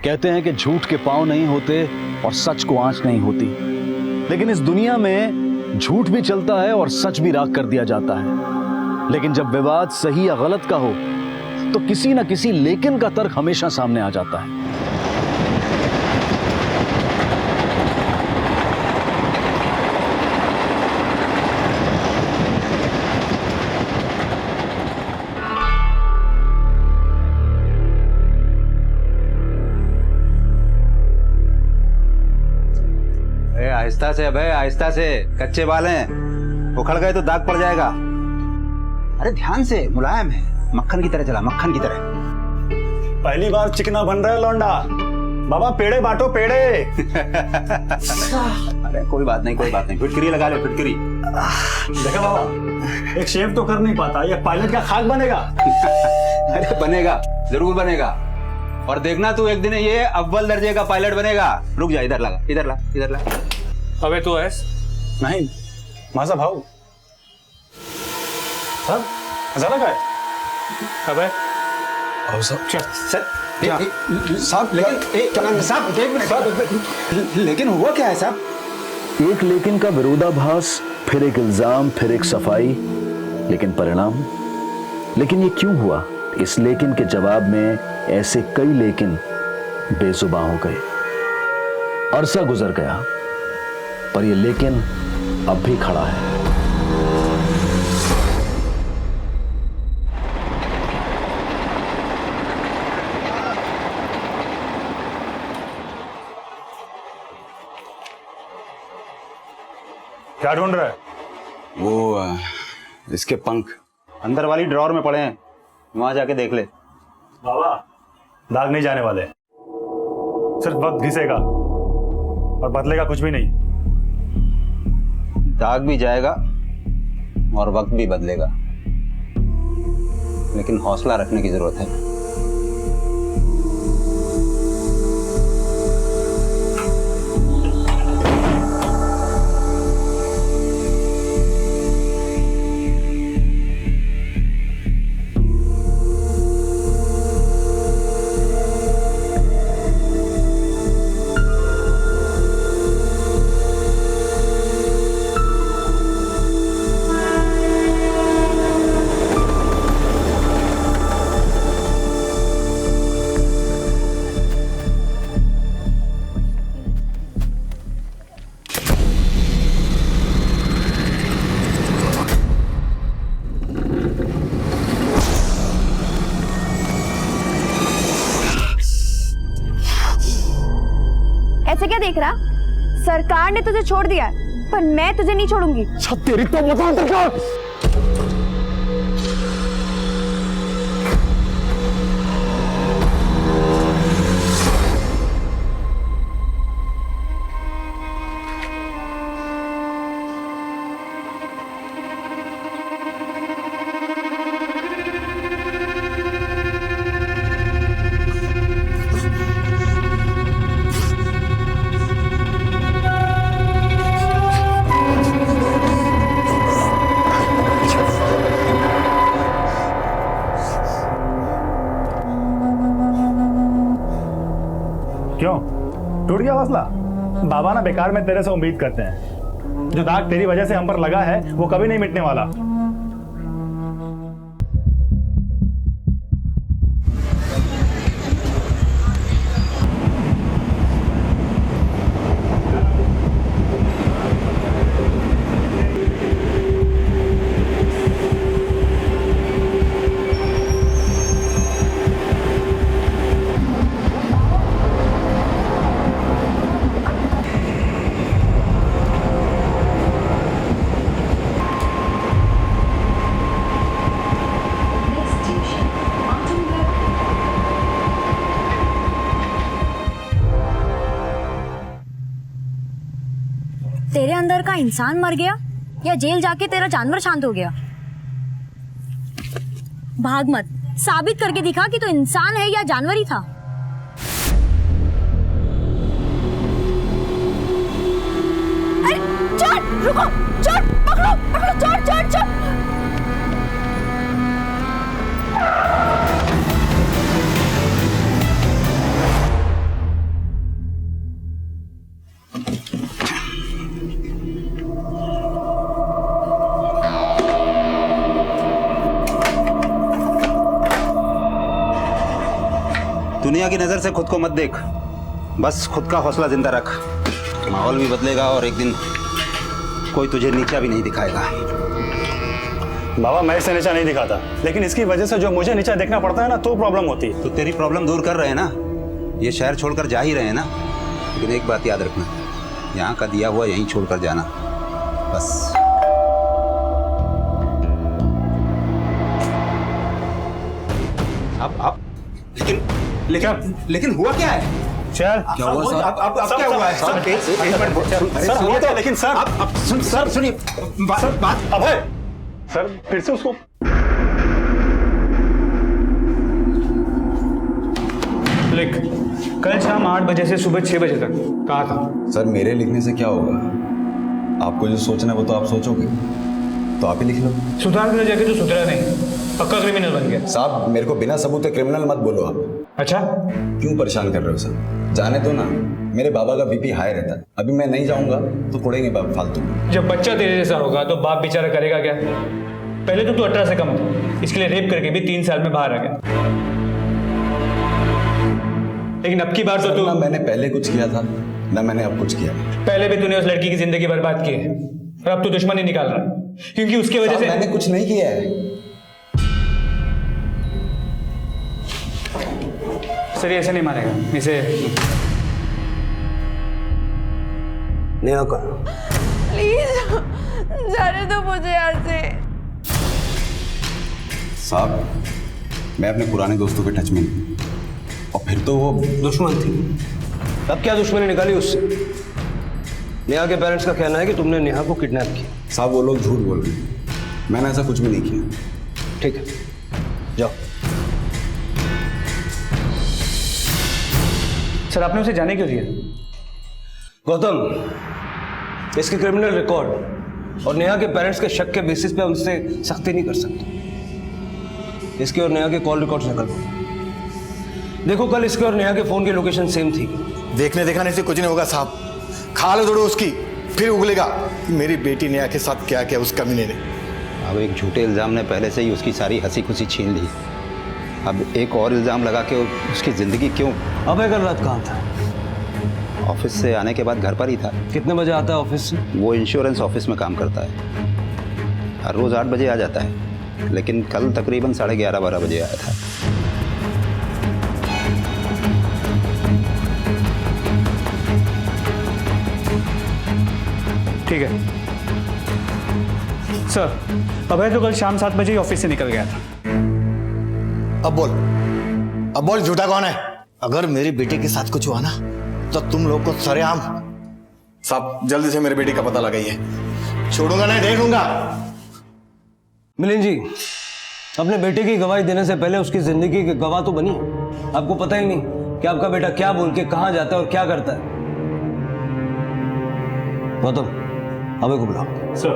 कहते हैं कि झूठ के पांव नहीं होते और सच को आंच नहीं होती, लेकिन इस दुनिया में झूठ भी चलता है और सच भी राख कर दिया जाता है। लेकिन जब विवाद सही या गलत का हो तो किसी ना किसी लेकिन का तर्क हमेशा सामने आ जाता है। आहिस्ता से भाई, आहिस्ता से, कच्चे बाल हैं, उखड़ गए तो दाग पड़ जाएगा। अरे ध्यान से, मुलायम है, मक्खन की तरह चला, मक्खन की तरह। पहली बार चिकना बन रहा है लौंडा। बाबा पेड़े बांटो, पेड़े। अरे कोई बात नहीं, कोई बात नहीं, फिटकरी लगा ले, फिटकरी। देखा बाबा, एक शेफ तो कर नहीं पाता, ये पायलट का खाक बनेगा। अरे बनेगा, जरूर बनेगा। और देखना तू, एक दिन ये अव्वल दर्जे का पायलट बनेगा। रुक जा, इधर लगा, इधर ला, इधर ला। अबे तू ऐस नहीं, माझा भाऊ साहब जरा काय अबे भाऊ साहब चल साहब, लेकिन साहब एक मिनट, लेकिन हुआ क्या है साहब? एक लेकिन का विरोधाभास, फिर एक इल्जाम, फिर एक सफाई, लेकिन परिणाम। लेकिन ये क्यों हुआ? इस लेकिन के जवाब में ऐसे कई लेकिन बेजुबां हो गए। अरसा गुजर गया पर ये लेकिन अब भी खड़ा है। क्या ढूंढ रहा है? वो इसके पंख अंदर वाली ड्रॉर में पड़े हैं, वहां जाके देख ले। बाबा दाग नहीं जाने वाले, सिर्फ वक्त घिसेगा और बदलेगा कुछ भी नहीं। दाग भी जाएगा और वक्त भी बदलेगा, लेकिन हौसला रखने की जरूरत है। ऐसे क्या देख रहा? सरकार ने तुझे छोड़ दिया है, पर मैं तुझे नहीं छोड़ूंगी। तेरी तो मजाक सरकार। क्यों टूट गया हौसला? बाबा ना बेकार में तेरे से उम्मीद करते हैं। जो दाग तेरी वजह से हम पर लगा है वो कभी नहीं मिटने वाला। तेरे अंदर का इंसान मर गया या जेल जाके तेरा जानवर शांत हो गया? भाग मत, साबित करके दिखा कि तू इंसान है या जानवर ही था। अरे चोर, रुको, चोर, पकड़ो, पकड़ो, चोर, चोर, चोर। दुनिया की नजर से खुद को मत देख, बस खुद का हौसला जिंदा रख। माहौल भी बदलेगा और एक दिन कोई तुझे नीचा भी नहीं दिखाएगा। बाबा मैं इसे नीचा नहीं दिखाता, लेकिन इसकी वजह से जो मुझे नीचा देखना पड़ता है ना, तो प्रॉब्लम होती है। तो तेरी प्रॉब्लम दूर कर रहे हैं ना, ये शहर छोड़कर जा ही रहे हैं ना। लेकिन एक बात याद रखना, यहाँ का दिया हुआ यहीं छोड़कर जाना बस। अब लेकिन हुआ क्या है? चल क्या हुआ सर? अब क्या हुआ है? सर, सर हुआ क्या? लेकिन सर अब सर सुनिए बात। अभय सर फिर से उसको लिख, कल शाम 8 बजे से सुबह 6 बजे तक कहा था। सर मेरे लिखने से क्या होगा? आपको जो सोचना है वो तो आप सोचोगे, तो आप ही लिख लो। सुधार कर जाके तो सुधरा नहीं, पक्का क्रिमिनल बन गया। साहब मेरे को बिना सबूत के क्रिमिनल मत बोलो आप। अच्छा, क्यों परेशान कर रहे हो सर? जाने दो ना, मेरे बाबा का बीपी हाई रहता है। अभी मैं नहीं जाऊंगा तो कुड़ेंगे बाप फालतू। जब बच्चा तेरे जैसा होगा तो बाप बेचारा करेगा क्या? पहले तो तू 18 से कम था, इसके लिए रेप करके भी 3 साल में बाहर आ गया। लेकिन अब की बार तो तू, ना मैंने पहले कुछ किया था ना मैंने अब कुछ किया। पहले भी तूने उस लड़की की जिंदगी बर्बाद की है और अब तू दुश्मनी निकाल रहा है क्योंकि उसकी वजह से। मैंने कुछ नहीं किया है सर, ये ऐसे नहीं मानेगा इसे। नेहा का प्लीज जाने दो मुझे यहाँ से। साहब मैं अपने पुराने दोस्तों के टच में नहीं, और फिर तो वो दुश्मन थी। अब क्या दुश्मनी निकाली उससे? नेहा के पेरेंट्स का कहना है कि तुमने नेहा को किडनैप किया। साहब वो लोग झूठ बोल रहे हैं, मैंने ऐसा कुछ भी नहीं किया। ठीक है, जाओ। सर, आपने उसे जाने क्यों दिया? गौतम, इसके क्रिमिनल रिकॉर्ड और नेहा के पेरेंट्स के शक के बेसिस पे उनसे सख्ती नहीं कर सकते। इसके और नेहा के कॉल रिकॉर्ड्स निकलो। देखो कल इसके और नेहा के फोन की लोकेशन सेम थी। देखने दिखाने से कुछ नहीं होगा साहब, खाल दौड़ो उसकी, फिर उगलेगा मेरी बेटी नेहा के साथ क्या क्या उस कमीने ने। अब एक झूठे इल्जाम ने पहले से ही उसकी सारी हंसी खुशी छीन ली, अब एक और इल्जाम लगा के उसकी जिंदगी क्यों? अबे कल रात कहाँ था? ऑफिस से आने के बाद घर पर ही था। कितने बजे आता है ऑफिस से? वो इंश्योरेंस ऑफिस में काम करता है, हर रोज 8 बजे आ जाता है, लेकिन कल तकरीबन 11:30-12 बजे आया था। ठीक है सर, अभय तो कल शाम 7 बजे ही ऑफिस से निकल गया था। अब बोल झूठा कौन है? अगर मेरी बेटी के साथ कुछ हुआ ना तो तुम लोग को सरेआम। साहब जल्दी से मेरी बेटी का पता लगाइए, छोड़ूंगा नहीं, देख लूंगा। मिलिंद जी, अपने बेटे की गवाही देने से पहले उसकी जिंदगी की गवाह तो बनी। आपको पता ही नहीं कि आपका बेटा क्या बोल के कहां जाता है और क्या करता है। गौतम, अबे को बुलाओ। सर,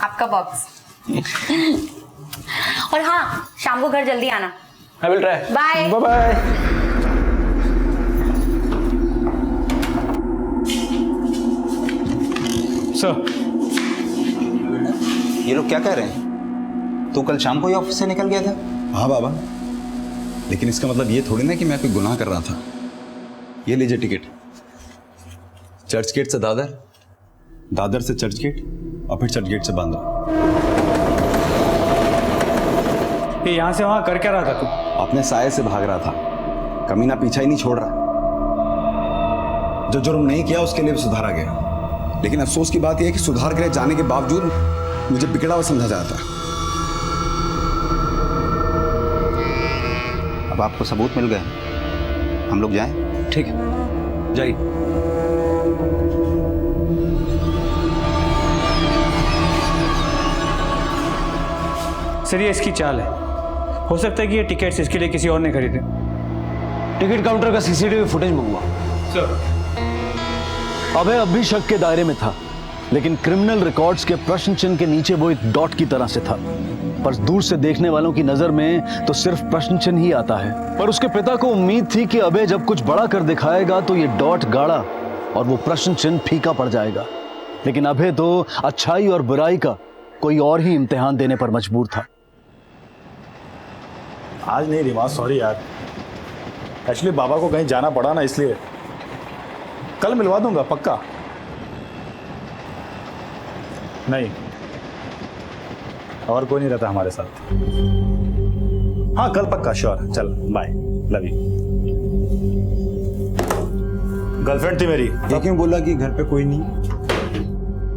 आपका बॉक्स। और हाँ, शाम को घर जल्दी आना। I will try. Bye bye. Sir, ये लोग क्या कह रहे हैं? तू कल शाम को ही ऑफिस से निकल गया था? हाँ बाबा, लेकिन इसका मतलब ये थोड़ी ना कि मैं कोई गुनाह कर रहा था। ये लीजिए टिकट, चर्च गेट से दादर, दादर से चर्च गेट और फिर चर्च गेट से बांद्रा। ये यहाँ से वहाँ कर क्या रहा था तू? अपने साये से भाग रहा था, कमीना पीछा ही नहीं छोड़ रहा। जो जुर्म नहीं किया उसके लिए भी सुधारा गया, लेकिन अफसोस की बात यह है कि सुधार के लिए जाने के बावजूद मुझे बिगड़ा हुआ समझा जाता है। अब आपको सबूत मिल गए, हम लोग जाएं? ठीक है, जाइए। सर, ये इसकी चाल है। हो सकता है कि ये टिकट्स इसके लिए किसी और ने खरीदे। टिकट काउंटर का सीसीटीवी फुटेज मंगवा। सर, अबे अब भी शक के दायरे में था, लेकिन क्रिमिनल रिकॉर्ड्स के प्रश्न चिन्ह के नीचे वो एक डॉट की तरह से था। पर दूर से देखने वालों की नजर में तो सिर्फ प्रश्न चिन्ह ही आता है। पर उसके पिता को उम्मीद थी कि अबे जब कुछ बड़ा कर दिखाएगा तो ये डॉट गाढ़ा और वो प्रश्न चिन्ह फीका पड़ जाएगा। लेकिन अबे तो अच्छाई और बुराई का कोई और ही इम्तिहान देने पर मजबूर था। आज नहीं रिवाज, सॉरी यार। एक्चुअली बाबा को कहीं जाना पड़ा ना, इसलिए कल मिलवा दूंगा पक्का। नहीं, और कोई नहीं रहता हमारे साथ। हाँ कल पक्का, श्योर। चल बाय, लव यू। गर्लफ्रेंड थी मेरी। ये क्यों बोला कि घर पे कोई नहीं?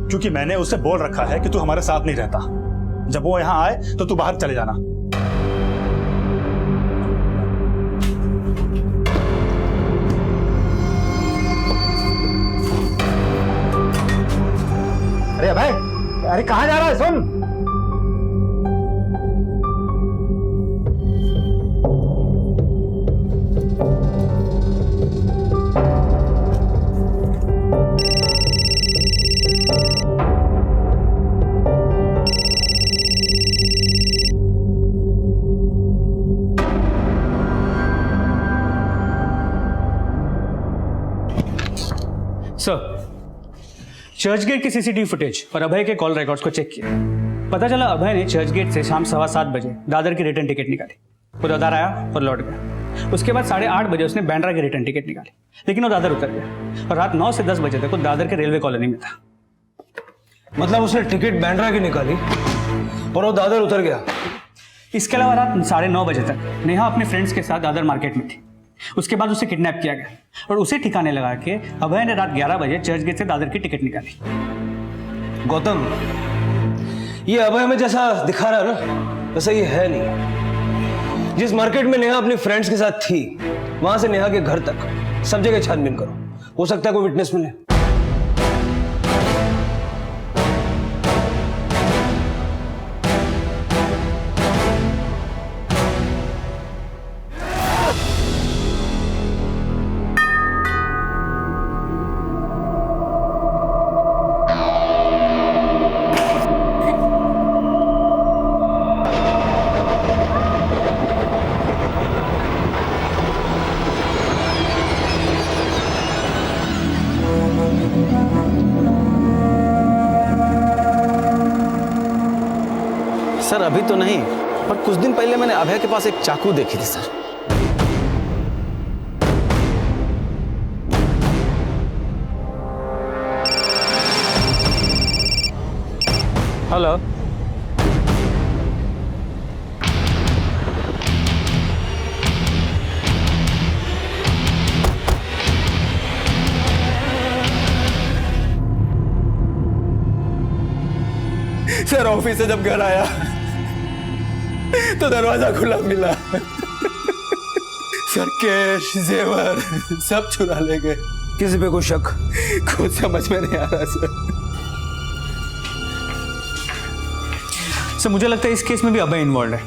क्योंकि मैंने उसे बोल रखा है कि तू हमारे साथ नहीं रहता। जब वो यहाँ आए तो तू बाहर चले जाना। अरे भाई, अरे कहाँ जा रहा है? सुन, सर, चर्चगेट की सीसीटीवी फुटेज और अभय के कॉल रिकॉर्ड्स को चेक किया। पता चला अभय ने चर्चगेट से शाम 7:15 बजे दादर की रिटर्न टिकट निकाली। वो दादर आया और लौट गया। उसके बाद 8:30 बजे उसने बांद्रा की रिटर्न टिकट निकाली, लेकिन वो दादर उतर गया और रात 9 से 10 बजे तक वो दादर के रेलवे कॉलोनी में था। मतलब उसने टिकट बांद्रा की निकाली और वो दादर उतर गया। इसके अलावा रात 9:30 बजे तक नेहा अपने फ्रेंड्स के साथ दादर मार्केट में थी। उसके बाद उसे किडनैप किया गया और उसे ठिकाने लगा के अभय ने रात 11 बजे चर्चगेट से दादर की टिकट निकाली। गौतम, ये अभय में जैसा दिखा रहा है ना, वैसा ये है नहीं। जिस मार्केट में नेहा अपने फ्रेंड्स के साथ थी, वहां से नेहा के घर तक सब जगह छानबीन करो, हो सकता है कोई विटनेस मिले। सर अभी तो नहीं, पर कुछ दिन पहले मैंने अभय के पास एक चाकू देखी थी सर। हेलो, सर ऑफिस से जब घर आया तो दरवाजा खुला मिला। सर कैश जेवर सब चुरा ले गए। किसी पे कोई शक? कुछ समझ में नहीं आ रहा सर मुझे लगता है इस केस में भी अभय इन्वॉल्व है।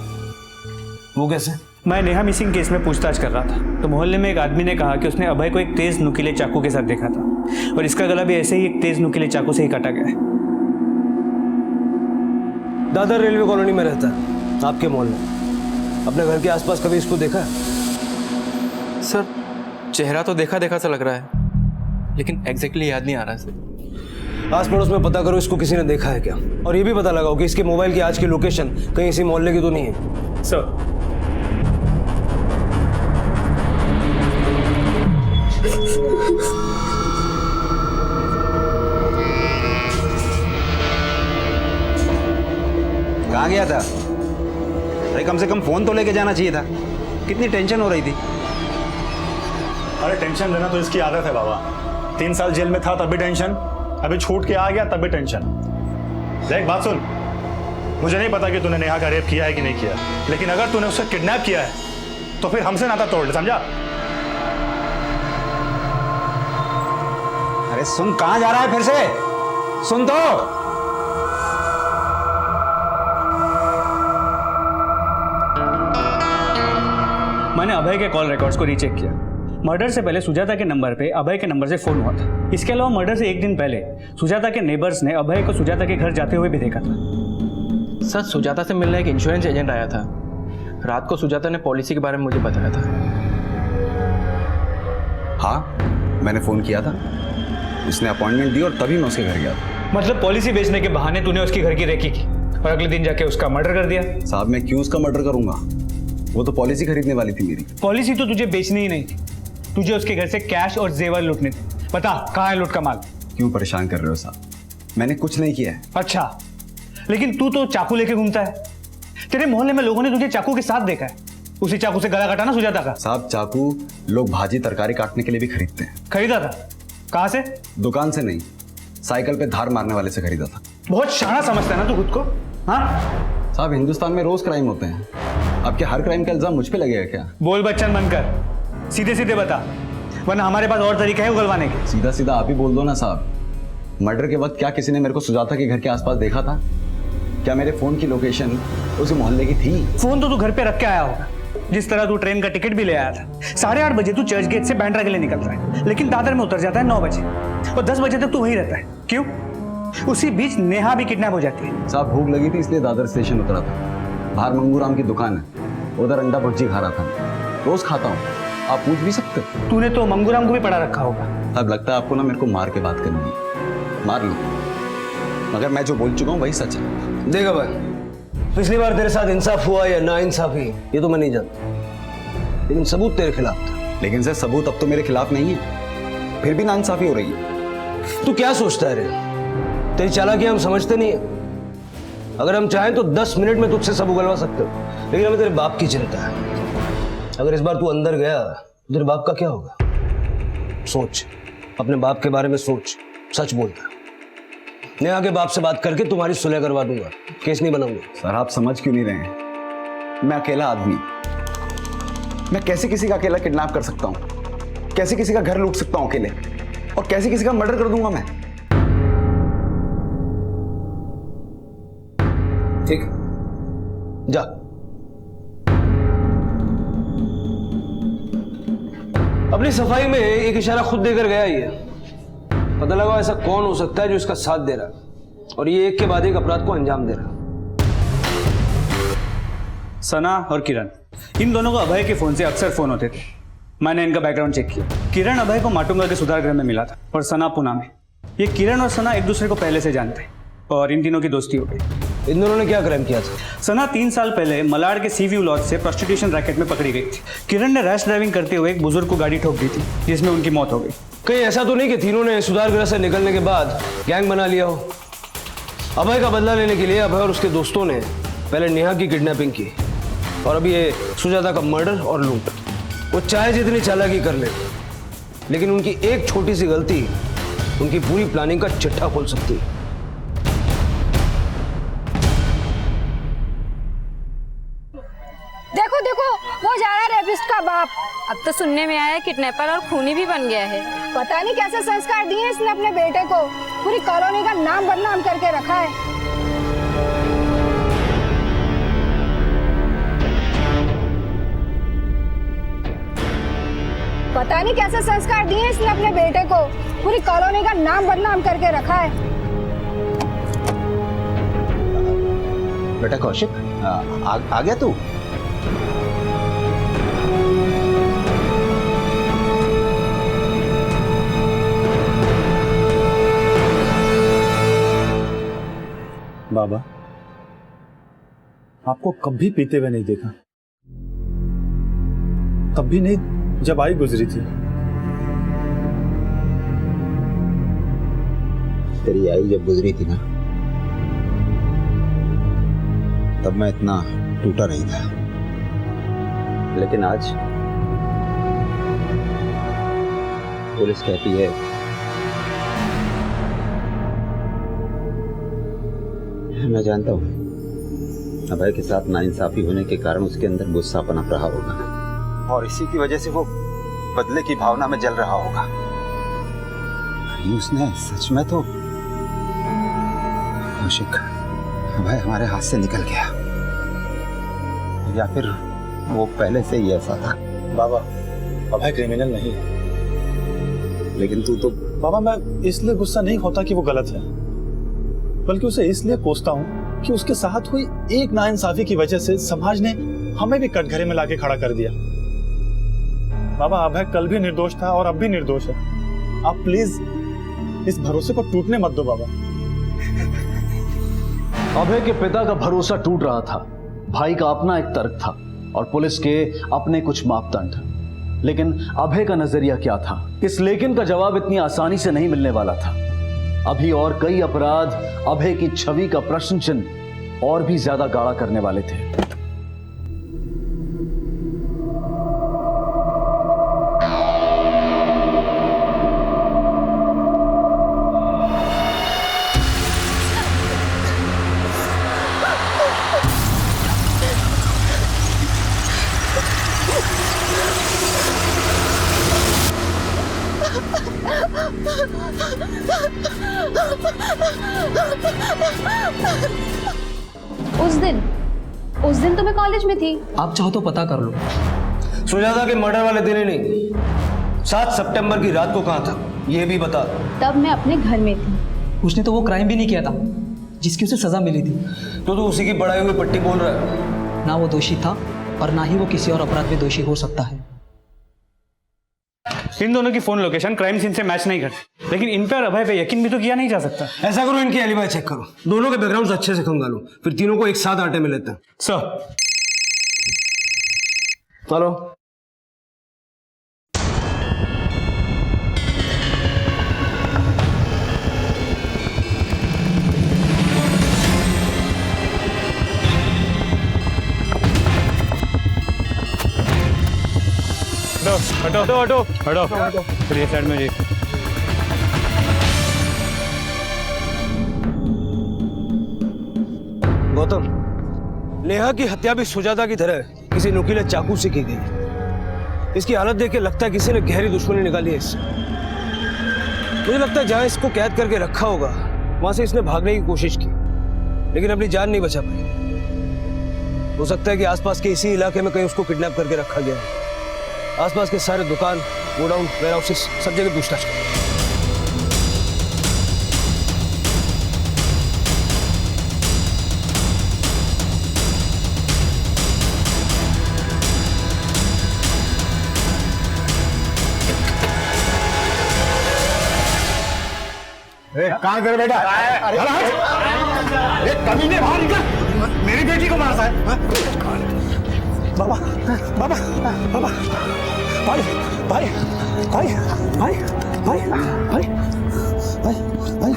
वो कैसे? मैं नेहा मिसिंग केस में पूछताछ कर रहा था तो मोहल्ले में एक आदमी ने कहा कि उसने अभय को एक तेज नुकीले चाकू के साथ देखा था और इसका गला भी ऐसे ही एक तेज नुकीले चाकू से ही काटा गया है। दादर रेलवे कॉलोनी में रहता है, आपके मॉल में। अपने घर के आसपास कभी इसको देखा है? सर चेहरा तो देखा देखा सा लग रहा है, लेकिन एग्जैक्टली याद नहीं आ रहा सर। आस पड़ोस में पता करो इसको किसी ने देखा है क्या, और ये भी पता लगाओ कि इसके मोबाइल की आज की लोकेशन कहीं इसी मोहल्ले की तो नहीं है। सर कहाँ गया था? अरे कम से कम फोन तो लेके जाना चाहिए था। कितनी टेंशन हो रही थी। अरे टेंशन लेना तो इसकी आदत है बाबा। 3 साल जेल में था तब भी टेंशन, अभी छूट के आ गया तब भी टेंशन। देख बात सुन, मुझे नहीं पता कि तूने नेहा का रेप किया है कि नहीं किया, लेकिन अगर तूने उसे किडनैप किया है तो फिर हमसे नाता तोड़ ले, समझा? अरे सुन, कहाँ जा रहा है फिर से? सुन तो। मैंने अभय के कॉल रिकॉर्ड्स को रीचेक किया। मर्डर से पहले सुजाता के नंबर पे अभय के नंबर से फोन हुआ था। इसके अलावा मर्डर से एक दिन पहले सुजाता के नेबर्स ने अभय को सुजाता के घर जाते हुए भी देखा था। सर सुजाता से मिलने एक इंश्योरेंस एजेंट आया था। रात को सुजाता ने पॉलिसी के बारे में मुझे बताया था। हाँ मैंने फोन किया था, उसने अपॉइंटमेंट दी और तभी मैं उसके घर गया था। मतलब पॉलिसी बेचने के बहाने तूने उसके घर की रेकी की और अगले दिन जाके उसका मर्डर कर दिया? साहब मैं क्यों उसका मर्डर करूंगा? वो तो पॉलिसी खरीदने वाली थी मेरी। पॉलिसी तो तुझे बेचनी ही नहीं थी, तुझे उसके घर से कैश और जेवर लूटने थे। बता कहाँ है लूट का माल? क्यों परेशान कर रहे हो साहब? मैंने कुछ नहीं किया है। अच्छा, लेकिन तू तो चाकू लेके घूमता है। तेरे मोहल्ले में लोगों ने तुझे चाकू के साथ देखा है। उसी चाकू से गला काटा ना सुजाता का? साहब चाकू लोग भाजी तरकारी काटने के लिए भी खरीदते हैं। खरीदा था? कहाँ से? दुकान से नहीं, साइकिल पे धार मारने वाले से खरीदा था। बहुत शाना समझता है ना तू खुद को? हाँ साहब हिंदुस्तान में रोज क्राइम होते हैं, आपके हर क्राइम का इल्जाम मुझ पे लगेगा क्या? बोल बच्चन बनकर, सीधे सीधे बता, वरना हमारे पास और तरीका है उगलवाने के। सीधा सीधा आप ही बोल दो ना साहब। मर्डर के वक्त क्या किसी ने मेरे को सुजाता के घर के आसपास देखा था? क्या मेरे फोन की लोकेशन उस मोहल्ले की थी? फोन तो तू घर पे रख के आया होगा, जिस तरह तू ट्रेन का टिकट भी ले आया था। 8:30 बजे तू चर्च गेट से बांद्रा के लिए निकल रहा है, लेकिन दादर में उतर जाता है 9 बजे और 10 बजे तक तू वहीं रहता है। क्यों? उसी बीच नेहा भी किडनैप हो जाती है। साहब भूख लगी थी इसलिए दादर स्टेशन उतरा था। बाहर मंगूराम की दुकान है, उधर अंडा भुर्जी खा रहा था। रोज खाता हूँ, आप पूछ भी सकते हो। तूने तो मंगूराम को भी पढ़ा रखा होगा। अब लगता है आपको ना मेरे को मार के बात करनी है। मार लो, मगर मैं जो बोल चुका हूँ वही सच है। देखा भाई, पिछली बार तेरे साथ इंसाफ हुआ या ना इंसाफी ये तो मैं नहीं जानता, लेकिन सबूत तेरे खिलाफ था। लेकिन सर सबूत अब तो मेरे खिलाफ नहीं है, फिर भी नाइंसाफी हो रही है। तू क्या सोचता है रे? तेरी चालाकी हम समझते नहीं है। अगर हम चाहें तो 10 मिनट में तुझसे सब उगलवा सकते हो, लेकिन हमें तेरे बाप की चिंता है। अगर इस बार तू अंदर गया तो तेरे बाप का क्या होगा? सोच, अपने बाप के बारे में सोच, सच बोलता। नेहा के बाप से बात करके तुम्हारी सुलह करवा दूंगा, केस नहीं बनाऊंगा। सर आप समझ क्यों नहीं रहे हैं? मैं अकेला आदमी, मैं कैसे किसी का अकेला किडनैप कर सकता हूँ? कैसे किसी का घर लूट सकता हूँ अकेले? और कैसे किसी का मर्डर कर दूंगा मैं? ठीक, जा। अपनी सफाई में एक इशारा खुद देकर गया ये। पता लगा ऐसा कौन हो सकता है जो इसका साथ दे रहा है और ये एक के बाद एक अपराध को अंजाम दे रहा है। सना और किरण, इन दोनों को अभय के फोन से अक्सर फोन होते थे। मैंने इनका बैकग्राउंड चेक किया। किरण अभय को माटुंगा के सुधार गृह में मिला था और सना पुणे में। ये किरण और सना एक दूसरे को पहले से जानते हैं और इन तीनों की दोस्ती हो गई। इन दोनों ने क्या क्राइम किया था? सना 3 साल पहले मलाड के सी व्यू लॉज से प्रोस्टिट्यूशन रैकेट में पकड़ी गई थी। किरण ने रैश ड्राइविंग करते हुए एक बुजुर्ग को गाड़ी ठोक दी थी, जिसमें उनकी मौत हो गई। कहीं ऐसा तो नहीं कि तीनों ने सुधार गृह से निकलने के बाद गैंग बना लिया हो? अभय का बदला लेने के लिए अभय और उसके दोस्तों ने पहले नेहा की किडनैपिंग की और अभी ये सुजाता का मर्डर और लूट। वो चाहे जितनी चालाकी कर ले, लेकिन उनकी एक छोटी सी गलती उनकी पूरी प्लानिंग का चिट्ठा खोल सकती है। देखो देखो, वो जा रहा है रेपिस्ट का बाप। अब तो सुनने में आया है किडनैपर और खूनी भी बन गया है। पता नहीं कैसे संस्कार दिए इसने अपने बेटे को, पूरी कॉलोनी का नाम बदनाम करके रखा है। पता नहीं कैसे संस्कार दिए इसने अपने बेटे को, पूरी कॉलोनी का नाम बदनाम करके रखा है। बेटा कौशिक, आ गया तू? बाबा, आपको कभी पीते हुए नहीं देखा, तब भी नहीं जब आई गुजरी थी। तेरी आई जब गुजरी थी ना, तब मैं इतना टूटा नहीं था, लेकिन आज पुलिस कहती है मैं जानता हूँ अभय के साथ नाइंसाफी होने के कारण उसके अंदर गुस्सा पनप रहा होगा और इसी की वजह से वो बदले की भावना में जल रहा होगा। उसने सच में तो कौशिक, अभय हमारे हाथ से निकल गया, या फिर वो पहले से ही ऐसा था? बाबा, अभय क्रिमिनल नहीं है। लेकिन तू तो बाबा, मैं इसलिए गुस्सा नहीं होता कि वो गलत है, बल्कि उसे इसलिए कोसता हूँ कि उसके साथ हुई एक नाइंसाफी की वजह से समाज ने हमें भी कटघरे में लाके खड़ा कर दिया। बाबा, अभय कल भी निर्दोष था और अब भी निर्दोष है। आप प्लीज इस भरोसे को टूटने मत दो बाबा। अभय के पिता का भरोसा टूट रहा था। भाई का अपना एक तर्क था, और पुलिस के अपने कुछ मापदंड। लेकिन अभय का नजरिया क्या था? इस लेकिन का जवाब इतनी आसानी से नहीं मिलने वाला था। अभी और कई अपराध अभय की छवि का प्रश्न चिन्ह और भी ज्यादा गाढ़ा करने वाले थे। उस दिन तो मैं कॉलेज में थी। आप चाहो तो पता कर लो। सुजाता के मर्डर वाले दिन ही नहीं, 7 सितंबर की रात को कहाँ था ये भी बता। तब मैं अपने घर में थी। उसने तो वो क्राइम भी नहीं किया था जिसकी उसे सजा मिली थी। तो उसी की बढ़ाई हुई पट्टी बोल रहा है। ना वो दोषी था और ना ही वो किसी और अपराध में दोषी हो सकता है। इन दोनों की फोन लोकेशन क्राइम सीन से मैच नहीं करती, लेकिन इन पर अभय पे यकीन भी तो किया नहीं जा सकता। ऐसा करो, इनकी एलिबाई चेक करो, दोनों के बैकग्राउंड अच्छे से खंगालो, फिर तीनों को एक साथ आटे में लेते हैं। सर चलो। हटो हटो हटो हटो हटो, फिर ये साइड में जी। गौतम, नेहा की हत्या भी सुजाता की तरह किसी नुकीले चाकू से की गई। इसकी हालत देख के लगता है किसी ने गहरी दुश्मनी निकाली है इससे। मुझे लगता है जहां इसको कैद करके रखा होगा वहां से इसने भागने की कोशिश की, लेकिन अपनी जान नहीं बचा पाई। हो सकता है कि आसपास के इसी इलाके में कहीं उसको किडनैप करके रखा गया है। आसपास के सारे दुकान, गोडाउन, वेयरहाउसेस सब जगह पूछताछ करें। कहाँ तेरे बेटा? कमीने बाहर निकल, मेरी बेटी को मारता है। बाबा बाबा बाबा, भाई भाई भाई भाई भाई भाई भाई भाई।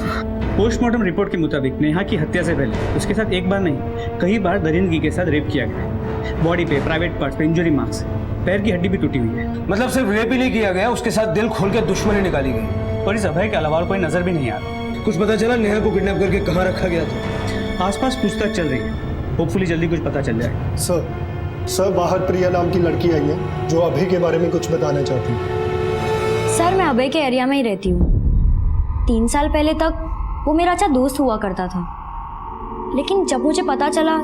पोस्टमार्टम रिपोर्ट के मुताबिक नेहा की हत्या से पहले उसके साथ एक बार नहीं कई बार दरिंदगी के साथ रेप किया गया। बॉडी पे, प्राइवेट पार्ट्स पे इंजरी मार्क्स, पैर की हड्डी भी टूटी हुई है। मतलब सिर्फ रेप ही नहीं किया गया, उसके साथ दिल खोल के दुश्मनी निकाली गई। और इस अभय के अलावा कोई नजर भी नहीं आ रहा। कुछ पता चला नेहा को किडनैप करके कहाँ रखा गया था? आसपास पूछताछ चल रही है, होपफुली जल्दी कुछ पता चल जाए। सर बाहर प्रिया नाम की लड़की आई है जो अभय के बारे में कुछ बताना चाहती है। सर मैं अभय के एरिया में ही रहती हूँ। 3 साल पहले तक वो मेरा अच्छा दोस्त हुआ करता था, लेकिन जब मुझे पता चला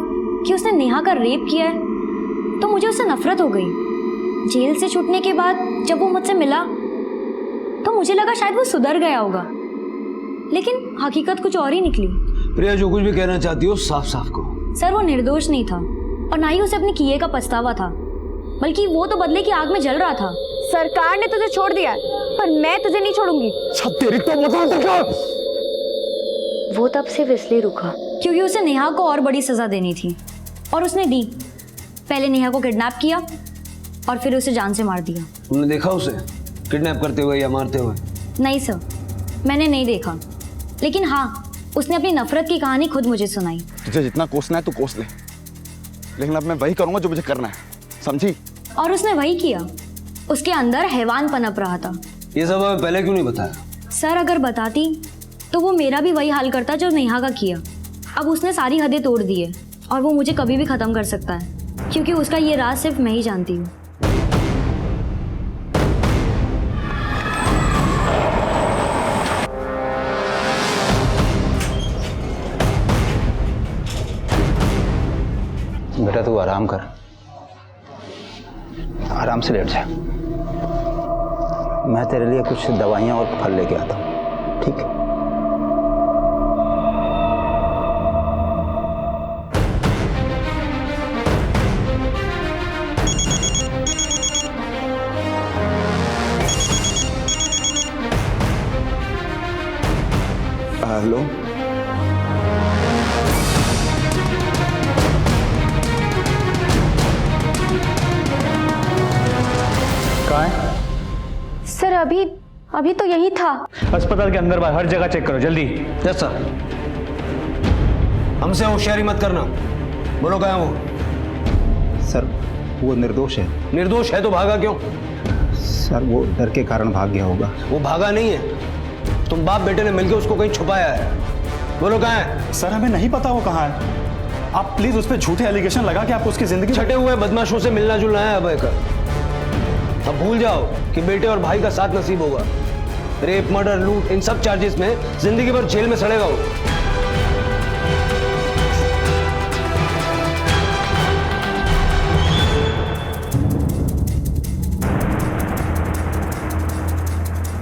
कि उसने नेहा का रेप किया है तो मुझे उससे नफरत हो गई। जेल से छूटने के बाद जब वो मुझसे मिला तो मुझे लगा शायद वो सुधर गया होगा, लेकिन हकीकत कुछ और ही निकली। प्रिया जो कुछ भी कहना चाहती हो साफ साफ कहो। सर वो निर्दोष नहीं था और ना ही उसे अपने किए का पछतावा था, बल्कि वो तो बदले की आग में जल रहा था। सरकार ने तुझे छोड़ दिया पर मैं तुझे नहीं छोड़ूंगी। तेरी तो वो तब सिर्फ इसलिए रुका क्योंकि उसे नेहा को और बड़ी सजा देनी थी, और उसने दी। पहले नेहा को किडनैप किया और फिर उसे जान से मार दिया। तुमने देखा उसे किडनैप करते हुए या मारते हुए? नहीं सर, मैंने नहीं देखा, लेकिन हाँ उसने अपनी नफरत की कहानी खुद मुझे सुनाई। तुझे जितना कोसना है तू कोस ले, लेकिन अब मैं वही करूंगा जो मुझे करना है, समझी? और उसने वही किया। उसके अंदर हैवान पनप रहा था। ये सब हमें पहले क्यों नहीं बताया? सर अगर बताती तो वो मेरा भी वही हाल करता जो नेहा का किया। अब उसने सारी हदें तोड़ दी है और वो मुझे कभी भी खत्म कर सकता है, क्योंकि उसका ये राज सिर्फ मैं ही जानती हूँ। बेटा तू आराम कर, आराम से लेट जा। मैं तेरे लिए कुछ दवाइयाँ और फल लेके आता हूँ, ठीक है? हेलो, कहाँ है? सर अभी तो यही था। अस्पताल के अंदर बाहर हर जगह चेक करो जल्दी। Yes sir. हमसे होशियारी मत करना। बोलो कहाँ है वो? सर वो निर्दोष है। निर्दोष है तो भागा क्यों? सर वो डर के कारण भाग गया होगा। वो भागा नहीं है, तुम बाप बेटे ने मिलकर उसको कहीं छुपाया है। बोलो कहाँ है? सर हमें नहीं पता वो कहाँ है। आप प्लीज उस पर झूठे एलिगेशन लगा के आप उसकी जिंदगी छटे हुए बदमाशों से मिलना जुलना है अभय का। अब भूल जाओ कि बेटे और भाई का साथ नसीब होगा। रेप, मर्डर, लूट, इन सब चार्जेस में जिंदगी भर जेल में सड़ेगा वो।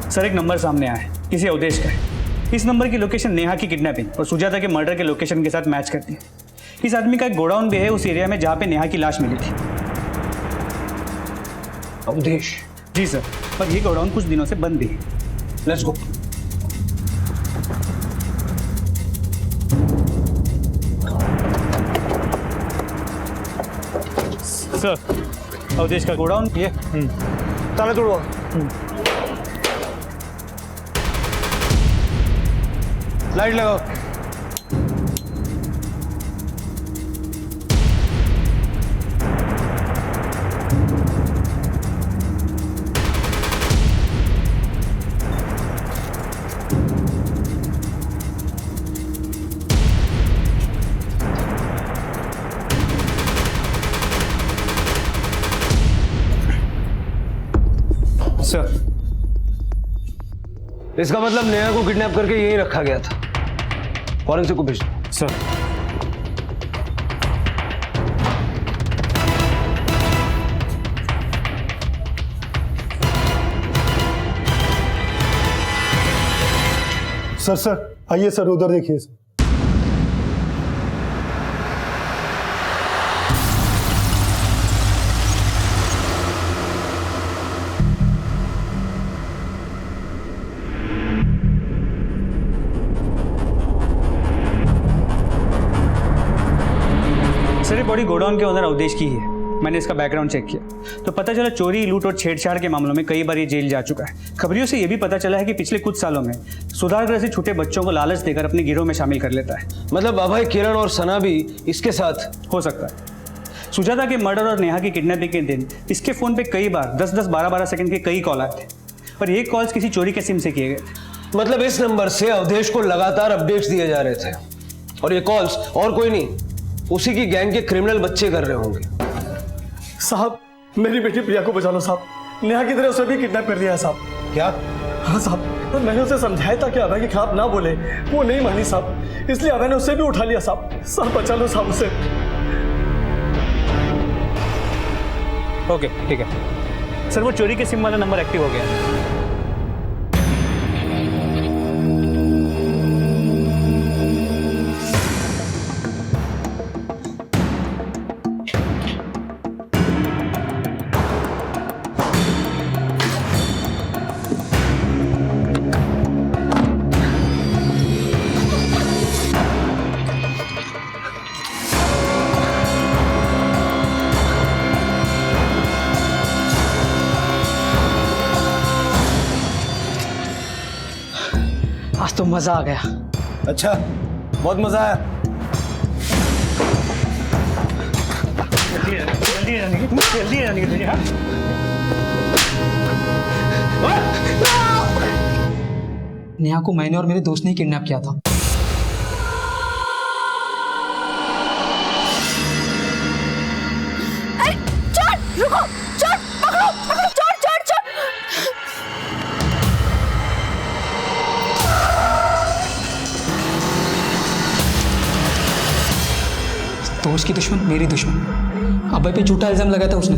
सर एक नंबर सामने आया है, किसी अवधेश का है। इस नंबर की लोकेशन नेहा की किडनैपिंग और सुजाता के मर्डर के लोकेशन के साथ मैच करती है। इस आदमी का एक गोडाउन भी है उस एरिया में जहां पे नेहा की लाश मिली थी। अवधेश? जी सर, और ये गोडाउन कुछ दिनों से बंद भी है। Let's go. सर अवधेश का गोडाउन ये ताला तोड़ो। लाइट लगाओ। सर इसका मतलब नेहा को किडनैप करके यहीं रखा गया था। फॉरेंसिक को भेज दो। सर सर आइए सर, उधर देखिए सर। सर ये बॉडी गोडाउन के ओनर अवधेश की ही है। मैंने इसका बैकग्राउंड चेक किया तो पता चला चोरी, लूट और छेड़छाड़ के मामलों में कई बार ये जेल जा चुका है। खबरियों से ये भी पता चला है कि पिछले कुछ सालों में सुधार गृह से छोटे बच्चों को लालच देकर अपने गिरोह में शामिल कर लेता है। मतलब अभय, किरण और सना भी इसके साथ हो सकता है। सुजाता के मर्डर और नेहा की किडनैपिंग के दिन इसके फोन पे कई बार 10-10, 12-12 सेकंड के कई कॉल आए थे और ये कॉल्स किसी चोरी के सिम से किए गए थे। मतलब इस नंबर से अवधेश को लगातार अपडेट्स दिए जा रहे थे और ये कॉल्स और कोई नहीं, उसी की गैंग के क्रिमिनल बच्चे कर रहे होंगे। साहब मेरी बेटी प्रिया को बचा लो साहब। नेहा की तरह उसे भी किडनैप कर दिया है साहब। क्या? हाँ साहब, तो मैंने उसे समझाया था कि अभय के खिलाफ ना बोले, वो नहीं मानी साहब, इसलिए अभय ने उसे भी उठा लिया साहब। साहब बचा लो साहब उसे। ओके ठीक है सर, वो चोरी के सिम वाला नंबर एक्टिव हो गया है। आज तो मजा आ गया। अच्छा, बहुत मजा आया। जल्दी हाँ? नेहा को मैंने और मेरे दोस्त ने ही किडनैप किया था। अरे चोर, रुको, चोर, पकड़ो, पकड़ो, चोर, चोर, चोर। दोस्त की दुश्मन मेरी दुश्मन। अभय पे झूठा इल्जाम लगाया था उसने।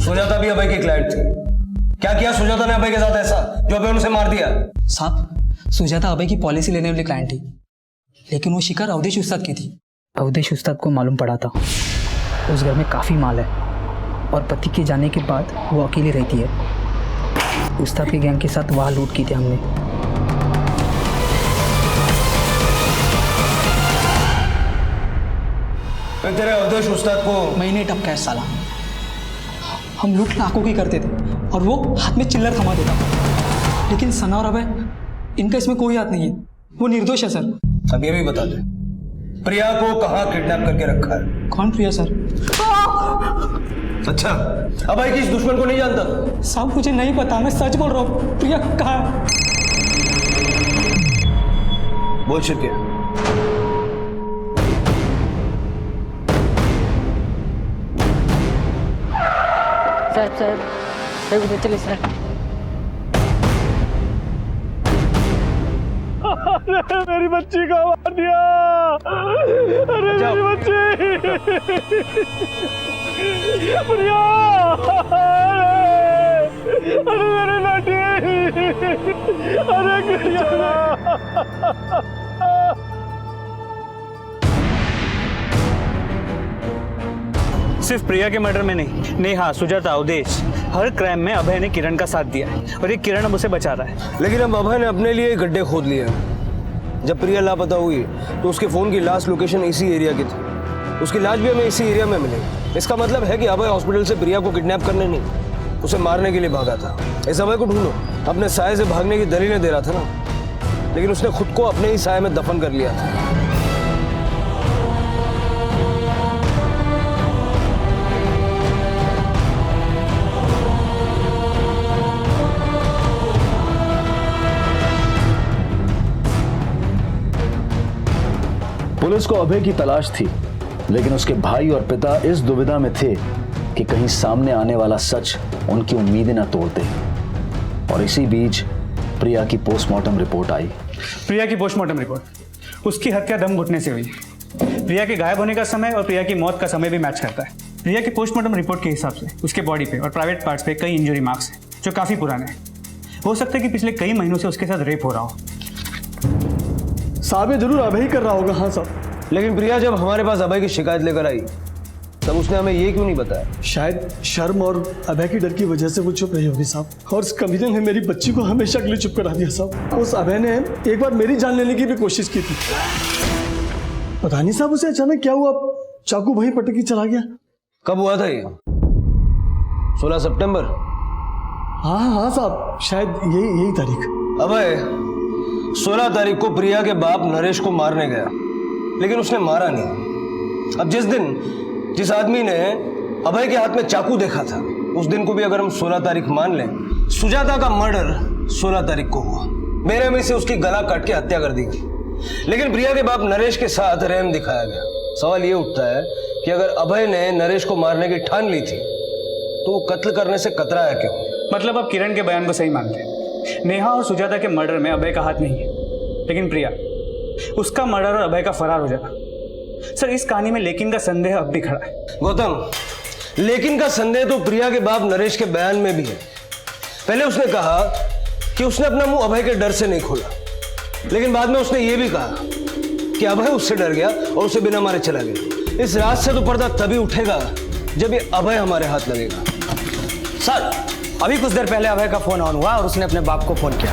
सुजाता भी अभय की क्लाइंट थी। क्या किया सुजाता ने अभय के साथ ऐसा जो अभय उसे मार दिया? साहब, सुजाता अभय की पॉलिसी लेने वाली क्लाइंट थी, लेकिन वो शिकार अवधेश उस्ताद की थी। अवधेश उस्ताद को मालूम पड़ा था उस घर में काफ़ी माल है और पति के जाने के बाद वो अकेली रहती है। उस्ताद के गैंग के साथ वहाँ लूट की थी हमने। तेरे अवधेश उस्ताद को मैंने टपका है साला। हम लूट लाखों की करते थे और वो हाथ में चिल्लर थमा देता था। लेकिन सना और अभय, इनका इसमें कोई हाथ नहीं है, वो निर्दोष है सर। अब ये भी बता दे, प्रिया को कहाँ किडनैप करके रखा है? कौन प्रिया सर? अच्छा, अभय की इस दुश्मन को नहीं जानता? साहब मुझे नहीं पता, मैं सच बोल रहा हूँ। प्रिया कहाँ है? बोल शिरके। साहब उधर चले सर। अरे मेरी बच्ची को मार दिया। अरे मेरी बच्ची प्रिया, अरे मेरी बेटी, अरे प्रिया। सिर्फ प्रिया के मर्डर में नहीं, नेहा, सुजाता, अवधेश, हर क्राइम में अभय ने किरण का साथ दिया है और ये किरण अब उसे बचा रहा है। लेकिन अब अभय ने अपने लिए गड्ढे खोद लिए हैं। जब प्रिया लापता हुई तो उसके फोन की लास्ट लोकेशन इसी एरिया की थी। उसकी लाश भी हमें इसी एरिया में मिली। इसका मतलब है कि अभय हॉस्पिटल से प्रिया को किडनैप करने नहीं, उसे मारने के लिए भागा था। इस अभय को ढूंढो। अपने साये से भागने की दलीलें दे रहा था ना, लेकिन उसने खुद को अपने ही साये में दफन कर लिया था। पुलिस को अभय की तलाश थी, लेकिन उसके भाई और पिता इस दुविधा में थे कि कहीं सामने आने वाला सच उनकी उम्मीदें न तोड़ते। और इसी बीच प्रिया की पोस्टमार्टम रिपोर्ट आई। प्रिया की पोस्टमार्टम रिपोर्ट, उसकी हत्या दम घुटने से हुई। प्रिया के गायब होने का समय और प्रिया की मौत का समय भी मैच करता है। प्रिया की पोस्टमार्टम रिपोर्ट के हिसाब से उसके बॉडी पे और प्राइवेट पार्ट्स पे कई इंजरी मार्क्स हैं जो काफ़ी पुराने हैं। हो सकता है कि पिछले कई महीनों से उसके साथ रेप हो रहा हो। साहब ये जरूर अभय ही कर रहा होगा। हाँ साहब। लेकिन प्रिया जब हमारे पास अभय की शिकायत लेकर आई तब उसने हमें ये क्यों नहीं बताया? शायद शर्म और अभय की डर की वजह से वो चुप रही होगी साहब। और उस कमीने ने मेरी बच्ची को हमेशा के लिए चुप करा दिया साहब। उस अभय ने एक बार मेरी जान लेने की भी कोशिश की थी। पता नहीं साहब उसे अचानक क्या हुआ, चाकू वहीं पटक के चला गया। कब हुआ था ये? 16 सितंबर? हाँ साहब, शायद यही तारीख। अभय 16 तारीख को प्रिया के बाप नरेश को मारने गया, लेकिन उसने मारा नहीं। अब जिस आदमी ने अभय के हाथ में चाकू देखा था, उस दिन को भी अगर हम 16 तारीख मान लें, सुजाता का मर्डर 16 तारीख को हुआ। मेरे में से उसकी गला काट के हत्या कर दी गई, लेकिन प्रिया के बाप नरेश के साथ रहम दिखाया गया। सवाल ये उठता है कि अगर अभय ने नरेश को मारने की ठान ली थी तो वो कत्ल करने से कतराया क्यों? मतलब आप किरण के बयान को सही मानते हैं। नेहा और सुजाता के मर्डर में अभय का हाथ नहीं है, लेकिन प्रिया, उसका मर्डर और अभय का फरार हो जाना। सर इस कहानी में लेकिन का संदेह अब भी खड़ा है। गौतम, लेकिन का संदेह तो प्रिया के बाप नरेश के बयान में भी है। पहले उसने कहा कि उसने अपना मुंह अभय के डर से नहीं खोला, लेकिन बाद में उसने ये भी कहा कि अभय उससे डर गया और उसे बिना मारे चला गया। इस रात से तो पर्दा तभी उठेगा जब ये अभय हमारे हाथ लगेगा। सर अभी कुछ देर पहले अभय का फोन ऑन हुआ और उसने अपने बाप को फोन किया।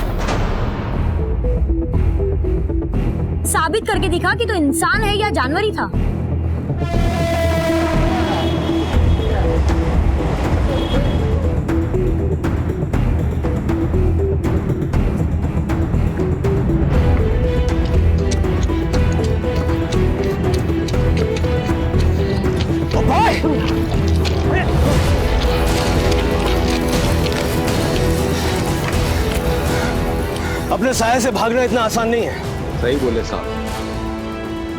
साबित करके दिखा कि तो इंसान है या जानवर ही था। अपने साये से भागना इतना आसान नहीं है। सही बोले साहब,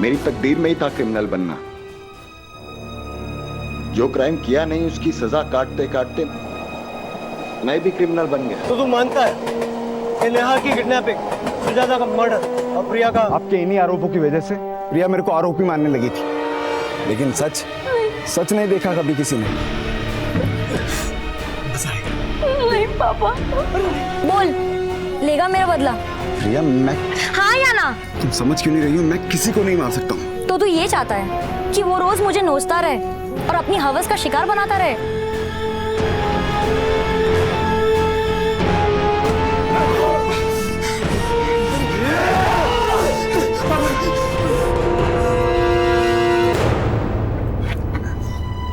मेरी तकदीर में ही था क्रिमिनल बनना। जो क्राइम किया नहीं उसकी सजा काटते काटते मैं भी क्रिमिनल बन गया। तो तू मानता है कि नेहा की किडनैपिंग, सुजाता का मर्डर और प्रिया का? आपके इन्हीं आरोपों की वजह से प्रिया मेरे को आरोपी मानने लगी थी, लेकिन सच नहीं देखा कभी किसी ने। नहीं पापा। बोल, लेगा मेरा बदला? प्रिया, मैं हाँ या ना? तुम समझ क्यों नहीं रही हो? मैं किसी को नहीं मार सकता हूँ। तो तू ये चाहता है कि वो रोज मुझे नोचता रहे और अपनी हवस का शिकार बनाता रहे?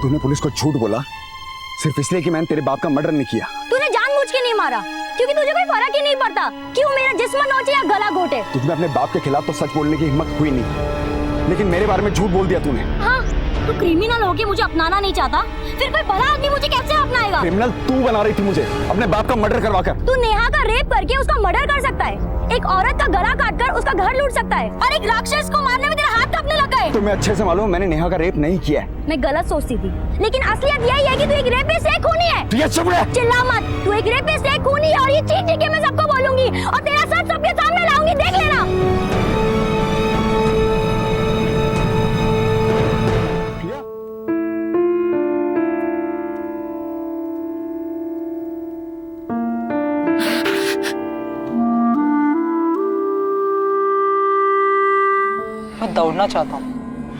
तूने पुलिस को झूठ बोला सिर्फ इसलिए कि मैंने तेरे बाप का मर्डर नहीं किया। तूने जानबूझ के नहीं मारा क्योंकि तुझे कोई फर्क ही नहीं पड़ता कि वो मेरा जिस्म नोचे या गला घोटे। तुझमें अपने बाप के खिलाफ तो सच बोलने की हिम्मत हुई नहीं, लेकिन मेरे बारे में झूठ बोल दिया तूने। हाँ, तू क्रिमिनल होके मुझे अपनाना नहीं चाहता, फिर कोई भला आदमी मुझे कैसे अपनाएगा? क्रिमिनल तू बना रही थी मुझे अपने बाप का मर्डर करवाकर। तू नेहा का रेप करके उसका मर्डर कर सकता है, एक औरत का गला काटकर उसका घर लूट सकता है, और एक राक्षस को मारने में तेरा हाथ कांपने लगा है। तुम्हें अच्छे से मालूम मैंने नेहा का रेप नहीं किया है। मैं गलत सोचती थी, लेकिन असलियत यही है कि तू एक रेपिस्ट है, खूनी है। प्रिया चुप रह। चिल्ला मत, तू एक रेपिस्ट है, खूनी है, और ये चीख चीख के मैं सबको बोलूंगी और तेरा सच सबके सामने लाऊंगी, देख लेना। मैं दौड़ना चाहता हूँ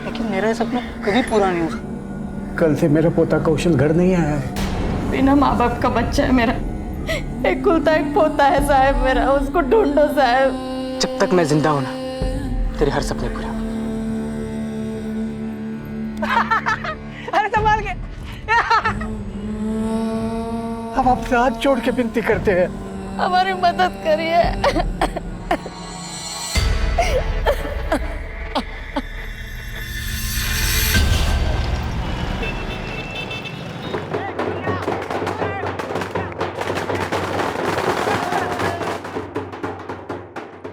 लेकिन मेरा सपना कभी पूरा नहीं हुआ। कल से मेरा पोता कौशल घर नहीं आया है। बिना माँ बाप का बच्चा है मेरा, एक कुलता एक पोता है साहब मेरा, उसको ढूंढो साहब। जब तक मैं जिंदा हूं ना तेरे हर सपने पूरा। अरे संभाल के। अब आपसे हाथ जोड़ के विनती करते हैं, हमारी मदद करिए।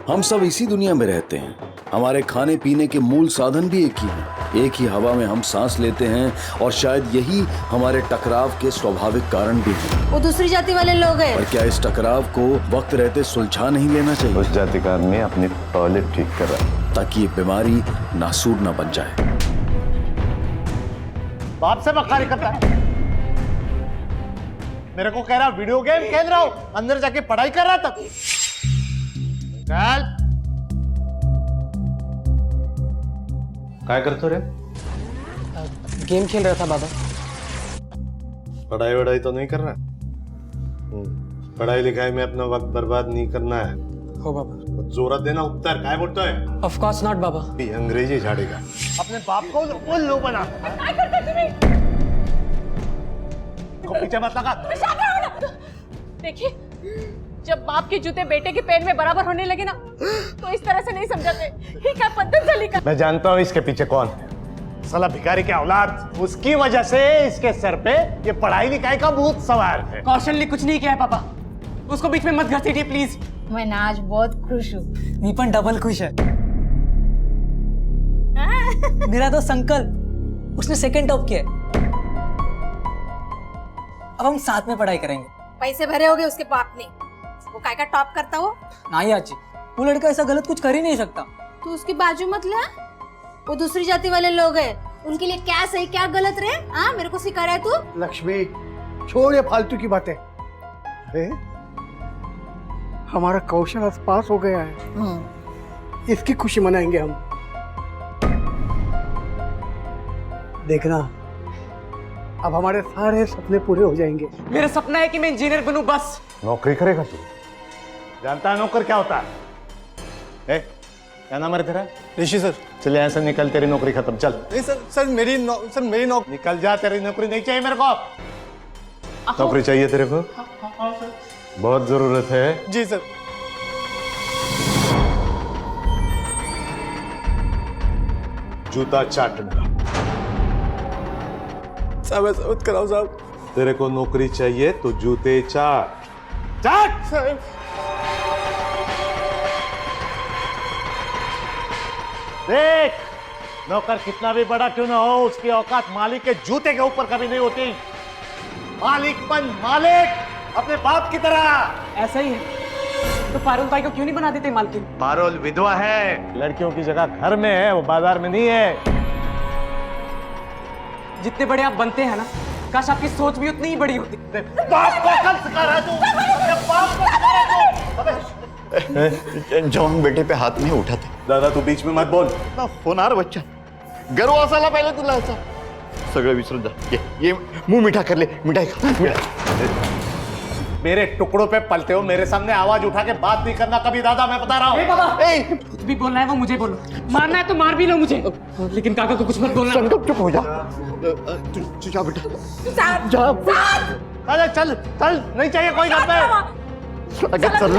हम सब इसी दुनिया में रहते हैं, हमारे खाने पीने के मूल साधन भी एक ही हैं, एक ही हवा में हम सांस लेते हैं, और शायद यही हमारे टकराव के स्वाभाविक कारण भी हैं। वो दूसरी जाति वाले लोग हैं। और क्या इस टकराव को वक्त रहते सुलझा नहीं लेना चाहिए? उस जाति का आदमी अपनी टॉयलेट ठीक कर रहा है ताकि ये बीमारी नासूर ना बन जाए। बाप से बखारी करता है, मेरे को कह रहा वीडियो गेम खेल रहा हूं, अंदर जाके पढ़ाई कर रहा था। क्या करते रे? गेम खेल रहा था बाबा। पढ़ाई वढ़ाई तो नहीं कर रहा? पढ़ाई लिखाई में अपना वक्त बर्बाद नहीं करना है। हो बाबा। जोरत देना उत्तर काय बोलता है? ऑफ कोर्स नॉट बाबा। अंग्रेजी झाड़ेगा। अपने बाप को उल्लू बना। क्या करते तुम्हें? पीछे मत लगा। देखिए, जब बाप के जूते बेटे के पैर में बराबर होने लगे ना, तो इस तरह से नहीं समझाते। ये क्या पतंजलि का? मैं जानता हूँ इसके पीछे कौन है। साला भिखारी के औलाद, उसकी वजह से इसके सर पे ये पढ़ाई लिखाई का भूत सवार है। कौशल ने कुछ नहीं किया है पापा, उसको बीच में मत घसीटिए प्लीज। मैं ना आज बहुत खुश हूँ। नीपन डबल खुश है। मेरा दोस्त अंकल, उसने सेकंड टॉप किया है। अब हम साथ में पढ़ाई करेंगे। पैसे भरे होगे उसके बाप ने, वो काय का टॉप करता हो? नहीं आजी, वो लड़का ऐसा गलत कुछ कर ही नहीं सकता। तू उसकी बाजू मत ले, वो दूसरी जाति वाले लोग हैं, उनके लिए क्या सही क्या गलत रे? हाँ, मेरे को सिखा रहा है तू। लक्ष्मी छोड़ ये फालतू की बातें। अरे हमारा कौशल आज पास हो गया है, इसकी खुशी मनाएंगे हम। देखना, अब हमारे सारे सपने पूरे हो जाएंगे। मेरा सपना है कि मैं इंजीनियर बनूं बस। नौकरी करेगा तू? जानता है नौकर क्या होता है? क्या नाम है तेरा? ऋषि सर। चल यहाँ से निकल, तेरी नौकरी खत्म। चल। नहीं सर मेरी नौकरी। निकल जा, तेरी नौकरी नहीं चाहिए मेरे को। नौकरी चाहिए तेरे को? बहुत जरूरत है। जी सर। जूता चाटना। साहब ऐसा मत कराओ साहब। तेरे को नौकरी चाहिए तो जूते चाट। चाट साहब। देख, नौकर कितना भी बड़ा क्यों ना हो, उसकी औकात मालिक के जूते के ऊपर कभी नहीं होती। मालिकपन मालिक अपने बाप की तरह। ऐसा ही है तो पारुल भाई को क्यों नहीं बना देते मालकिन? पारुल विधवा है, लड़कियों की जगह घर में है, वो बाजार में नहीं है। जितने बड़े आप बनते हैं ना, काश आपकी सोच भी उतनी ही बड़ी होती। बाप को कल सिखा रहा है तू, बाप को सिखा रहा है तू। जॉन बेटे पे हात नाही उठत. दादा तू बीच में मत बोल. होणार बच्चा. गर्व असायला पाहिजे तुला याचा. सगळं विसरून जा. ये मुंह मीठा कर ले. मिठाई खा. मेरे टुकड़ों पे पलते हो, मेरे सामने आवाज उठा के बात नहीं करना कभी दादा, मैं बता रहा हूँ. कुछ भी बोलना है वो मुझे बोलो. मारना है तो मार भी लो मुझे, लेकिन काका को कुछ मत बोलना. संकट चुप हो जा. तू जा बेटा. जा. अरे चल चल, नहीं चाहिए कोई घर पे. अगं चल.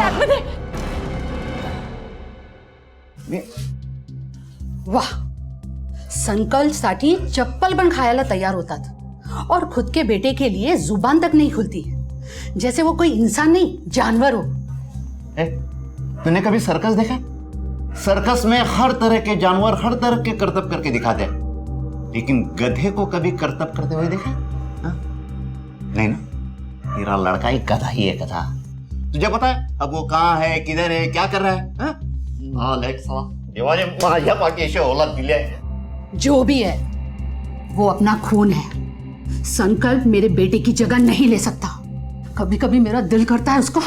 वाह, संकल्पसाठी चप्पल पण खायला तयार होतात और खुद के बेटे के लिए जुबान तक नहीं खुलती, जैसे वो कोई इंसान नहीं जानवर हो. तूने कभी सर्कस देखा? सर्कस में हर तरह के जानवर हर तरह के करतब करके दिखाते हैं, लेकिन गधे को कभी करतब करते हुए देखा? नहीं ना. तेरा लड़का एक गधा ही है, गधा. तुझे पता है अब वो कहाँ है, किधर है, क्या कर रहा है? देवाने माझ्या पाठीशी औलाद दिली आहे. जो भी है वो अपना खून है. संकल्प मेरे बेटे की जगह नहीं ले सकता. कभी कभी मेरा दिल करता है उसको.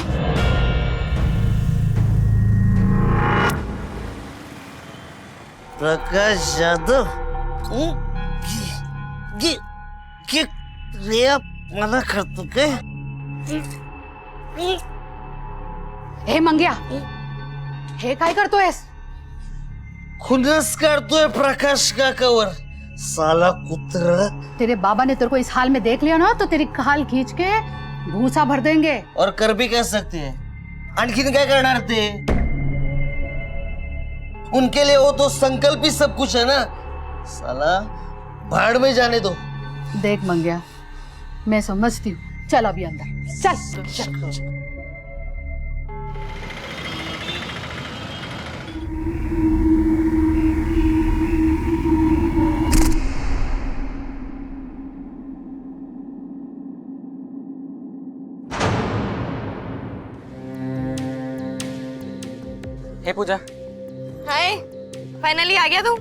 प्रकाश यादव मना करतो काय? हे मंग्या, हे काय करतोयस? खुन्नस काढतोय प्रकाश काकावर. साला कुत्रा. तेरे बाबा ने तेरे को इस हाल में देख लिया ना तो तेरी खाल खींच के भूसा भर देंगे. और कर भी कह सकते हैं. आणखीन काय करणार ते? उनके लिए वो तो संकल्प ही सब कुछ है ना. साला भाड़ में जाने दो. देख मंग्या, मैं समझती हूँ. चल अभी अंदर चल. चल. हे पूजा. हाय, फाइनली आ गया तू.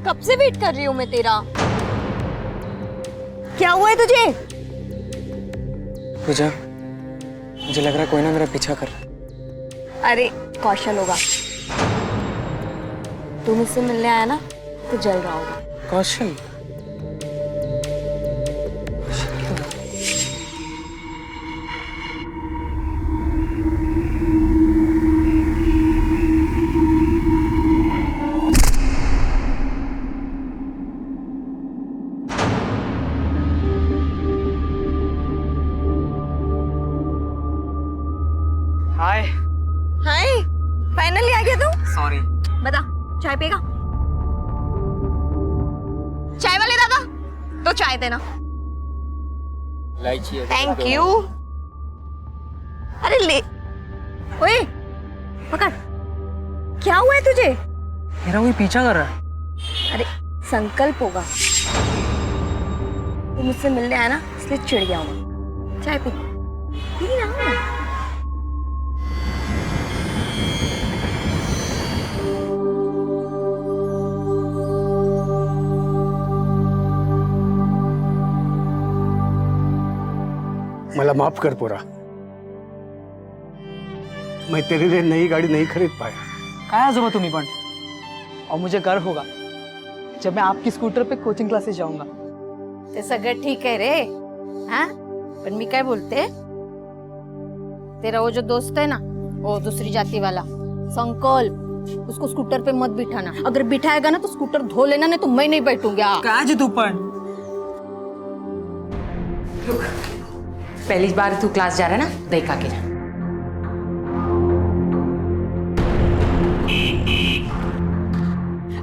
कब से वेट कर रही हूँ मैं तेरा. क्या हुआ है तुझे? पूजा, मुझे लग रहा है कोई ना मेरा पीछा कर रहा है. अरे कौशल होगा. तू मुझसे मिलने आया ना तो जल रहा होगा. कौशल? हाय. हाय, फाइनली आ गया तू. सॉरी. बता, चाय पिएगा? चाय वाले दादा, तो चाय देना. इलायची. Thank you. अरे ले. ओए, पकड़. क्या हुआ है तुझे? मेरा कोई पीछा कर रहा है. अरे संकल्प होगा. तू मुझसे मिलने आया ना इसलिए चिढ़ गया हूँ. चाय पी. पी ना. मला माफ कर पोरा. मैं तेरे लिए नई गाड़ी नहीं खरीद पाया. काय आजोबा तुम्ही पण. और मुझे गर्व होगा जब मैं आपकी स्कूटर पे कोचिंग क्लासेस जाऊंगा. ते सगळं ठीक आहे रे. हाँ, पण मी काय बोलते, तेरा वो जो दोस्त है ना, वो दूसरी जाति वाला संकल्प, उसको स्कूटर पे मत बिठाना. अगर बिठाएगा ना तो स्कूटर धो लेना, नहीं तो मैं नहीं बैठूंगी. काय जी तू पण. पहली बार तू क्लास जा रहा है ना, देखा के जा.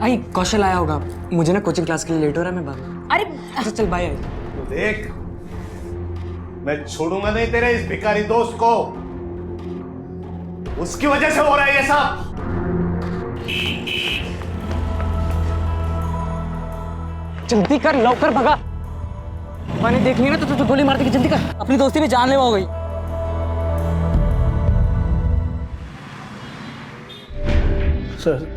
आई कौशल आया होगा. मुझे ना कोचिंग क्लास के लिए लेट हो रहा है. मैं बात. अरे अच्छा चल बाय. तो देख, मैं छोड़ूंगा नहीं तेरे इस भिखारी दोस्त को. उसकी वजह से हो रहा है ये सब. जल्दी कर, लवकर भगा. मैंने देख लिया ना तो तुझे गोली मार देगी. जल्दी कर, अपनी दोस्ती में जानलेवा हो गई. सर,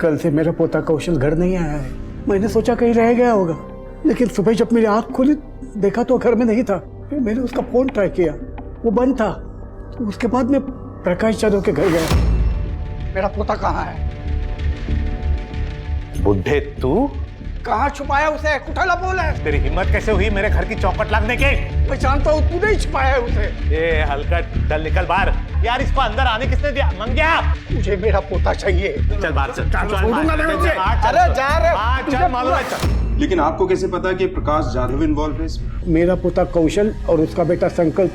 कल से मेरा पोता कौशल घर नहीं आया है. मैंने सोचा कहीं रह गया होगा, लेकिन सुबह जब मेरी आंख खुली देखा तो घर में नहीं था. फिर मैंने उसका फोन ट्राई किया, वो बंद था. तो उसके बाद मैं प्रकाश यादव के घर गया। मेरा पोता कहाँ है? बुढ़े तू कहाँ छुपाया उसे? कुठाला बोल है। तेरी हिम्मत कैसे हुई मेरे घर की चौखट लगने के? मैं जानता हूँ तूने ही छुपाया है उसे। ए हलकट, चल निकल बाहर। यार इसको अंदर आने किसने दिया? मंग्या, मुझे मेरा पोता चाहिए। चल बाहर चल। छोड़ूंगा नहीं उसे। अरे जा रहे। चल मालूम है चल। लेकिन आपको कैसे पता कि प्रकाश जाधव इन्वॉल्व है इसमें? मेरा पोता कौशल और उसका बेटा संकल्प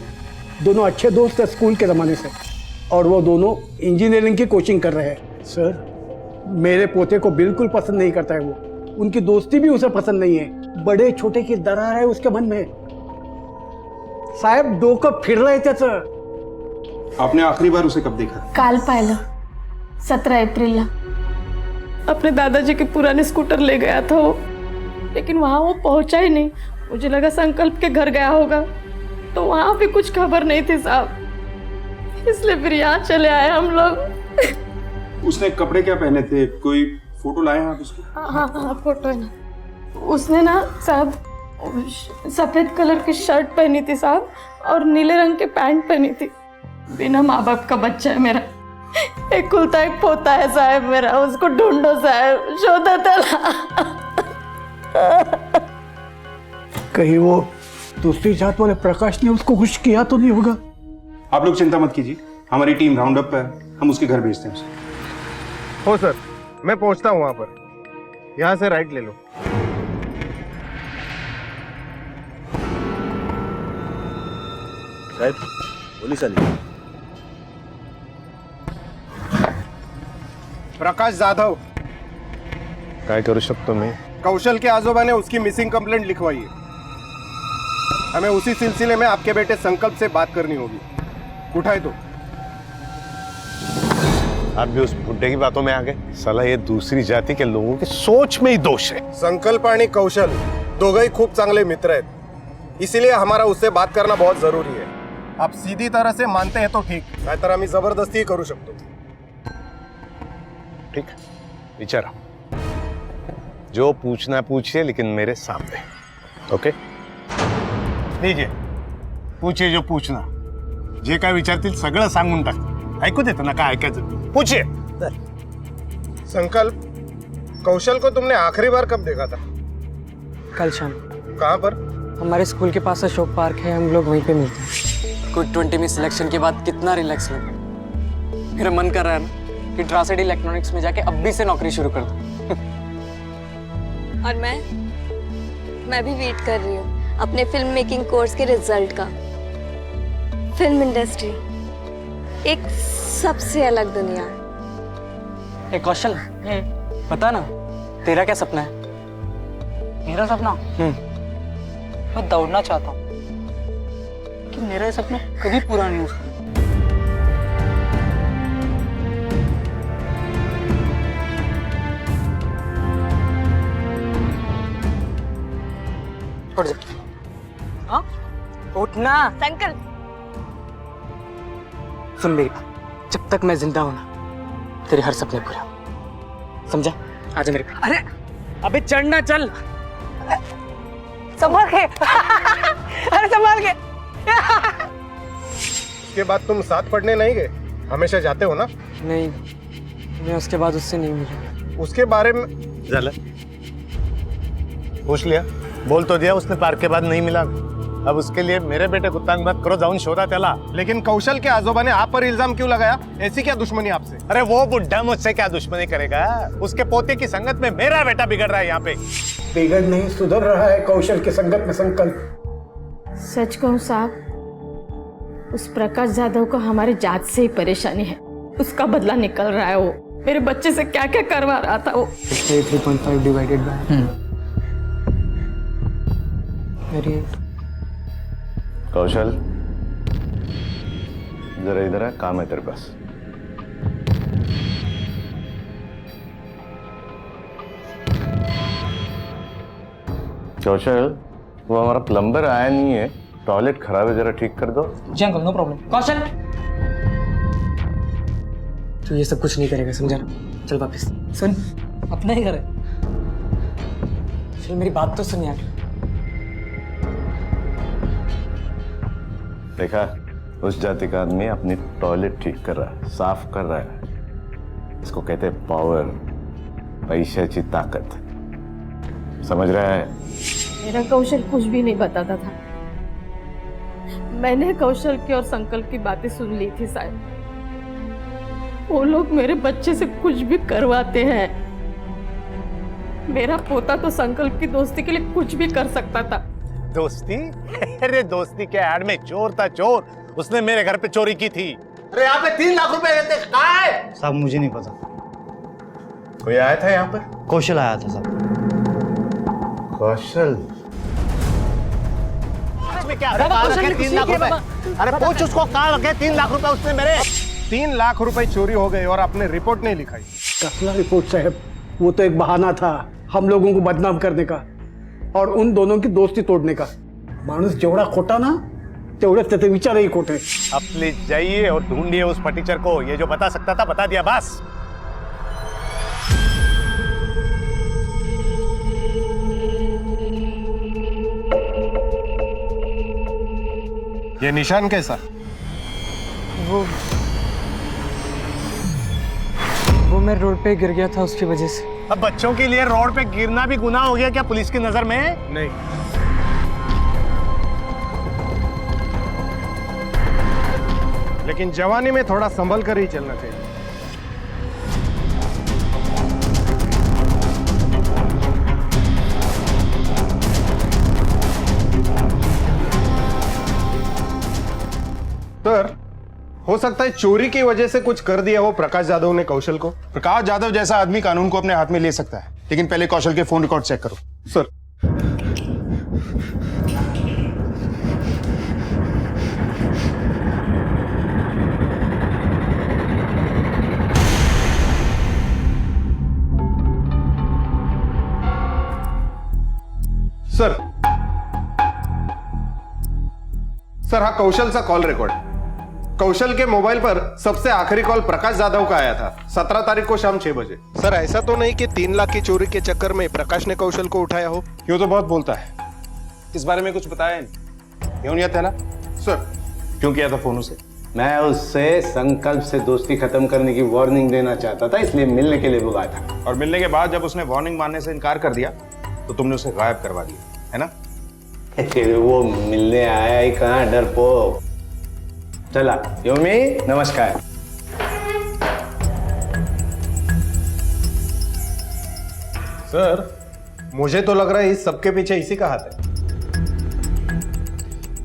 दोनों अच्छे दोस्त हैं स्कूल के ज़माने से, और वो दोनों इंजीनियरिंग की कोचिंग कर रहे हैं। सर, मेरे पोते को बिल्कुल पसंद नहीं करता है वो। उनकी दोस्ती भी उसे पसंद नहीं है। बड़े छोटे की दरार है उसके मन में। साहेब डोकं फिरलंय त्याचं। आपने आखिरी बार उसे कब देखा? काल पाहिलं 17 एप्रिलला। अपने दादाजी के पुराने स्कूटर ले गया था वो, लेकिन वहां वो पहुंचा ही नहीं। मुझे लगा संकल्प के घर गया होगा, तो वहां भी कुछ खबर नहीं थी साहब, इसलिए फिर यहाँ चले आए हम लोग। उसने कपड़े क्या पहने थे? कोई फोटो लाए हैं आप उसको? हाँ फोटो है ना। उसने ना साहब सफेद कलर की शर्ट पहनी थी साहब, और नीले रंग के पैंट पहनी थी। बिना माँ बाप का बच्चा है मेरा, एक कुलता एक पोता है साहब मेरा। उसको ढूंढो साहब, शोधा तला। कहीं वो दूसरी जात वाले प्रकाश ने उसको कुछ किया तो नहीं होगा? आप लोग चिंता मत कीजिए, हमारी टीम राउंड अप पे है, हम उसके घर भेजते हैं उसे। हो सर, मैं पहुंचता हूं वहां पर। यहाँ से राइट ले लो। साहेब पोलीस आली। प्रकाश जाधव काय करू शकतो मी? कौशल के आजोबाने उसकी मिसिंग कंप्लेंट लिखवाई है। हमें उसी सिलसिले में आपके बेटे संकल्प से बात करनी होगी। उठाए तो। आप भी उस बुड्ढे की बातों में आ गए। साला ये दूसरी जाति के लोगों की सोच में ही दोष है। संकल्प आणि कौशल दोघंही खूप चांगले मित्र आहेत, इसीलिए हमारा उससे बात करना बहुत जरूरी है। आप सीधी तरह से मानते हैं तो ठीक, नाहीतर आम्ही जबरदस्ती करू शकतो। ठीक, विचारा जो पूछना पूछिए, लेकिन मेरे सामने। ओके, लीजिए पूछिए जो पूछना। जे काय विचारतील सगळं सांगून टाक। ऐकू देतो ना काय ऐकायचं? पूछिए। संकल्प, कौशल को तुमने आखिरी बार कब देखा था? कल शाम। कहाँ पर? हमारे स्कूल के पास अशोक पार्क है, हम लोग वहीं पे मिलते हैं। गुड 20 में सिलेक्शन के बाद कितना रिलैक्स लगा। मेरा मन कर रहा है ना कि ट्रांसिड इलेक्ट्रॉनिक्स में जाके अभी से नौकरी शुरू कर दूं। और मैं भी वेट कर रही हूँ अपने फिल्म मेकिंग कोर्स के रिजल्ट का। फिल्म इंडस्ट्री एक सबसे अलग दुनिया। ए कौशल, पता ना तेरा क्या सपना है? मेरा सपना? मैं दौड़ना चाहता हूँ, कि मेरा ये सपना कभी पूरा नहीं हो सकता। छोड़ जा। हाँ? उठना। संकल्प, सुन मेरी बात, जब तक मैं जिंदा हूं ना, तेरे हर सपने पूरे हो। समझा? आजा मेरे पास। अरे अबे चढ़ना, चल। संभाल के। अरे संभाल के। उसके बाद तुम साथ पढ़ने नहीं गए? हमेशा जाते हो ना? नहीं, मैं उसके बाद उससे नहीं मिला। उसके बारे में जला पूछ लिया, बोल तो दिया उसने पार्क के बाद नहीं मिला। अब उसके लिए मेरे बेटे को तंग मत करो, जाऊन शोधा त्याला। लेकिन कौशल के आजोबा ने आप पर इल्जाम क्यों लगाया? ऐसी क्या दुश्मनी आपसे? अरे वो बुढ़ा मुझसे क्या दुश्मनी करेगा? उसके पोते की संगत में मेरा बेटा बिगड़ रहा है यहाँ पे। बिगड़ नहीं, सुधर रहा है कौशल की संगत में संकल्प। सच कहूँ साहब, उस प्रकाश जाधव को हमारे जात से ही परेशानी है। उसका बदला निकल रहा है वो। मेरे बच्चे से क्या क्या करवा रहा था वो। 3.5 डिवाइडेड बाय कौशल जरा इधर है, काम है तेरे पास। कौशल, वो हमारा प्लम्बर आया नहीं है, टॉयलेट खराब है, जरा ठीक कर दो। जी अंकल, नो प्रॉब्लम। कौशल, तू ये सब कुछ नहीं करेगा, समझा ना? चल वापस। सुन, अपना ही घर है। चल मेरी बात तो सुन यार। देखा, उस जाति का आदमी अपनी टॉयलेट ठीक कर रहा है, साफ कर रहा है। इसको कहते हैं पावर, पैशाची ताकत। समझ रहा है? मेरा कौशल कुछ भी नहीं बताता था। मैंने कौशल की और संकल्प की बातें सुन ली थी साहब। वो लोग मेरे बच्चे से कुछ भी करवाते हैं। मेरा पोता तो संकल्प की दोस्ती के लिए कुछ भी कर सकता था। दोस्ती? अरे दोस्ती के ऐड में चोर था, चोर। उसने मेरे घर पे चोरी की थी। अरे यहाँ पे 3 लाख रुपए रहते कहाँ है? साहब मुझे नहीं पता। कोई आया था यहाँ पर? कौशल आया था साहब। कौशल? क्या कहाँ रखे 3 लाख रुपए? अरे पूछ उसको कहाँ रखे 3 लाख रुपए उसने मेरे। 3 लाख रुपए चोरी हो गए और आपने रिपोर्ट नहीं लिखाई। कसला रिपोर्ट साहब, वो तो एक बहाना था हम लोगों को बदनाम करने का और उन दोनों की दोस्ती तोड़ने का। मानुस जेवढा खोटा ना तेवढेच त्याचे विचारही खोटे। अब प्लीज जाइए और ढूंढिए उस फटीचर को। ये जो बता सकता था बता दिया, बस। ये निशान कैसा? वो मैं रोड पे गिर गया था, उसकी वजह से। अब बच्चों के लिए रोड पे गिरना भी गुनाह हो गया क्या पुलिस की नजर में? नहीं। लेकिन जवानी में थोड़ा संभल कर ही चलना चाहिए। सर, हो सकता है चोरी की वजह से कुछ कर दिया हो प्रकाश जाधव ने कौशल को। प्रकाश जाधव जैसा आदमी कानून को अपने हाथ में ले सकता है, लेकिन पहले कौशल के फोन रिकॉर्ड चेक करो। सर। सर हाँ, कौशलचा कॉल रेकॉर्ड। कौशल के मोबाइल पर सबसे आखिरी कॉल प्रकाश जाधव का आया था 17 तारीख को शाम 6 बजे। सर ऐसा तो नहीं कि 3 लाख की चोरी के चक्कर में प्रकाश ने कौशल को उठाया हो? यूं तो बहुत बोलता है, इस बारे में कुछ बताया नहीं। क्यों नहीं था? सर क्यों किया था फोन उसे? मैं उससे संकल्प से दोस्ती खत्म करने की वार्निंग देना चाहता था, इसलिए मिलने के लिए बुलाया था। और मिलने के बाद जब उसने वार्निंग मानने से इनकार कर दिया तो तुमने उसे गायब करवा दिया, है ना? वो मिलने आया ही कहाँ, डरपोक। चला योमी, नमस्कार। सर मुझे तो लग रहा है इस सबके पीछे इसी का हाथ है।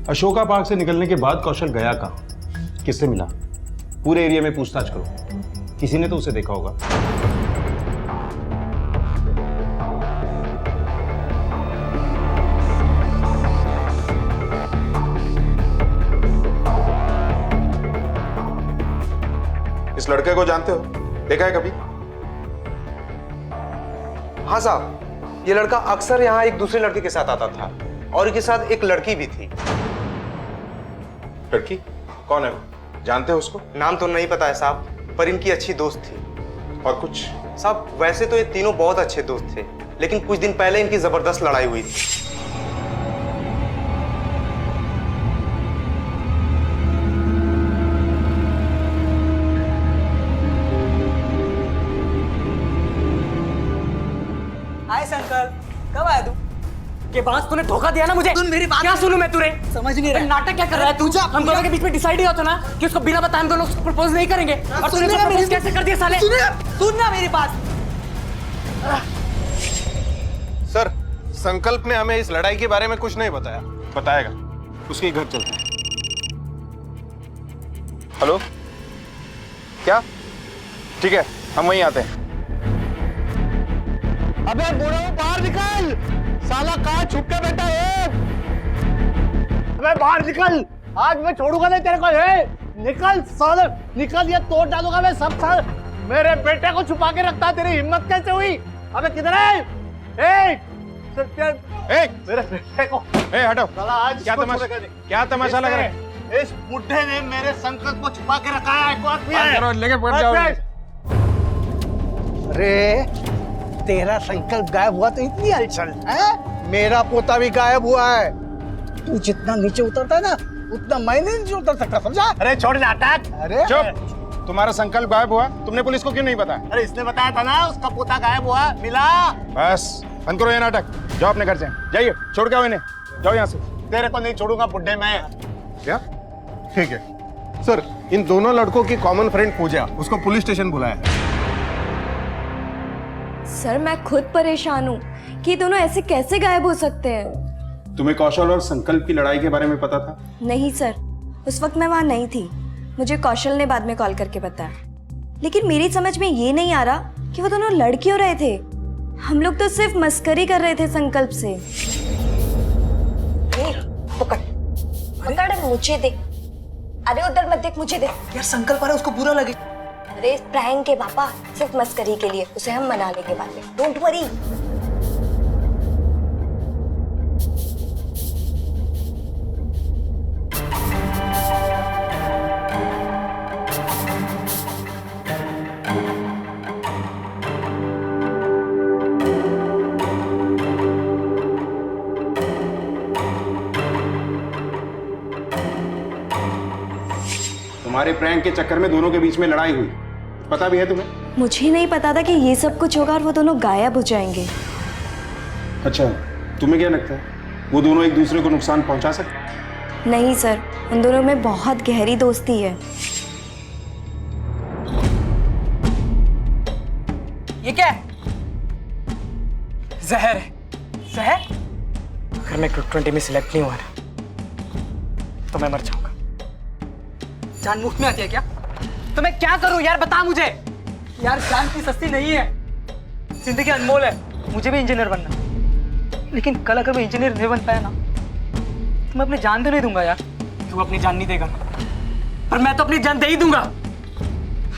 अशोका पार्क से निकलने के बाद कौशल गया कहाँ, किससे मिला? पूरे एरिया में पूछताछ करो, किसी ने तो उसे देखा होगा। इस लड़के को जानते हो? देखा है कभी? हाँ साहब, ये लड़का अक्सर यहाँ एक दूसरे लड़के के साथ आता था और इनके साथ एक लड़की भी थी। लड़की कौन है वो? जानते हो उसको? नाम तो नहीं पता है साहब, पर इनकी अच्छी दोस्त थी। और कुछ? साहब वैसे तो ये तीनों बहुत अच्छे दोस्त थे, लेकिन कुछ दिन पहले इनकी जबरदस्त लड़ाई हुई थी। हाय संकल्प, कब आया तू? के बाद तूने धोखा दिया ना मुझे। सुन मेरी बात। क्या सुनूं मैं तुझे? समझ नहीं रहा। नाटक क्या कर रहा है तू? हम दोनों के बीच में डिसाइड हुआ था ना कि उसको बिना बताए हम दोनों उसको प्रपोज नहीं करेंगे। और तूने तो प्रपोज कैसे कर दिया साले? सुन ना मेरी बात। सर संकल्प ने हमें इस लड़ाई के बारे में कुछ नहीं बताया। बताएगा, उसके घर चलते हैं। हेलो, क्या? ठीक है, हम वहीं आते हैं। अबे बुढ़ो बाहर निकल, साला कहाँ छुप के बैठा है? अबे बाहर निकल, आज मैं छोड़ूंगा नहीं तेरे को। निकल साले, निकल, ये तोड़ डालूंगा मैं सब साल। मेरे बेटे को छुपा के रखता, तेरी हिम्मत कैसे हुई? अबे किधर है? मेरे बेटे को हटो। साला आज क्या तमाशा लग रहा है? इस बुढ़े ने मेरे संकल्प को छुपा के रखा है। एक बात भी है, लेके बढ़ जाओ। अरे तेरा संकल्प गायब हुआ तो इतनी हलचल है? मेरा पोता भी गायब हुआ है। तू जितना नीचे उतरता है ना उतना मैं नहीं उतर सकता, समझा? अरे छोड़ नाटक। अरे चुप। तुम्हारा संकल्प गायब हुआ, तुमने पुलिस को क्यों नहीं बताया? अरे इसने बताया था ना, उसका पोता गायब हुआ, मिला। बस बंद करो ये नाटक, जाओ अपने घर से, जाइए, छोड़ के आओ इन्हें, जाओ यहाँ से। तेरे को नहीं छोड़ूंगा बुड्ढे मैं। क्या? ठीक है सर, इन दोनों लड़कों की कॉमन फ्रेंड पूजा, उसको पुलिस स्टेशन बुलाया। सर मैं खुद परेशान हूँ कि दोनों ऐसे कैसे गायब हो सकते हैं। तुम्हें कौशल और संकल्प की लड़ाई के बारे में पता था? नहीं सर, उस वक्त मैं वहाँ नहीं थी, मुझे कौशल ने बाद में कॉल करके बताया। लेकिन मेरी समझ में ये नहीं आ रहा कि वो दोनों लड़ क्यों रहे थे। हम लोग तो सिर्फ मस्करी कर रहे थे संकल्प से। पकड़ पकड़, मुझे दे। अरे उधर मत देख, मुझे दे। यार संकल्प आ रहा है, उसको बुरा लगे। अरे प्रैंक के पापा, सिर्फ मस्करी के लिए, उसे हम मना लेंगे बाद में, डोंट वरी। तुम्हारे प्रैंक के चक्कर में दोनों के बीच में लड़ाई हुई, पता भी है तुम्हें? मुझे नहीं पता था कि ये सब कुछ होगा और वो दोनों गायब हो जाएंगे। अच्छा, तुम्हें क्या लगता है वो दोनों एक दूसरे को नुकसान पहुंचा सकते? नहीं सर, उन दोनों में बहुत गहरी दोस्ती है। ये क्या है? जहर है। जहर? अगर मैं ग्रुप 20 में सिलेक्ट नहीं हुआ ना तो मैं मर जाऊंगा। जान मुफ्त में आती है क्या? तो मैं क्या करूं यार, बता मुझे। यार जान की सस्ती नहीं है, जिंदगी अनमोल है। मुझे भी इंजीनियर बनना, लेकिन कल अगर मैं इंजीनियर नहीं बन पाया ना तो मैं अपनी जान तो नहीं दूंगा यार। तू अपनी जान नहीं देगा, पर मैं तो अपनी जान दे ही दूंगा,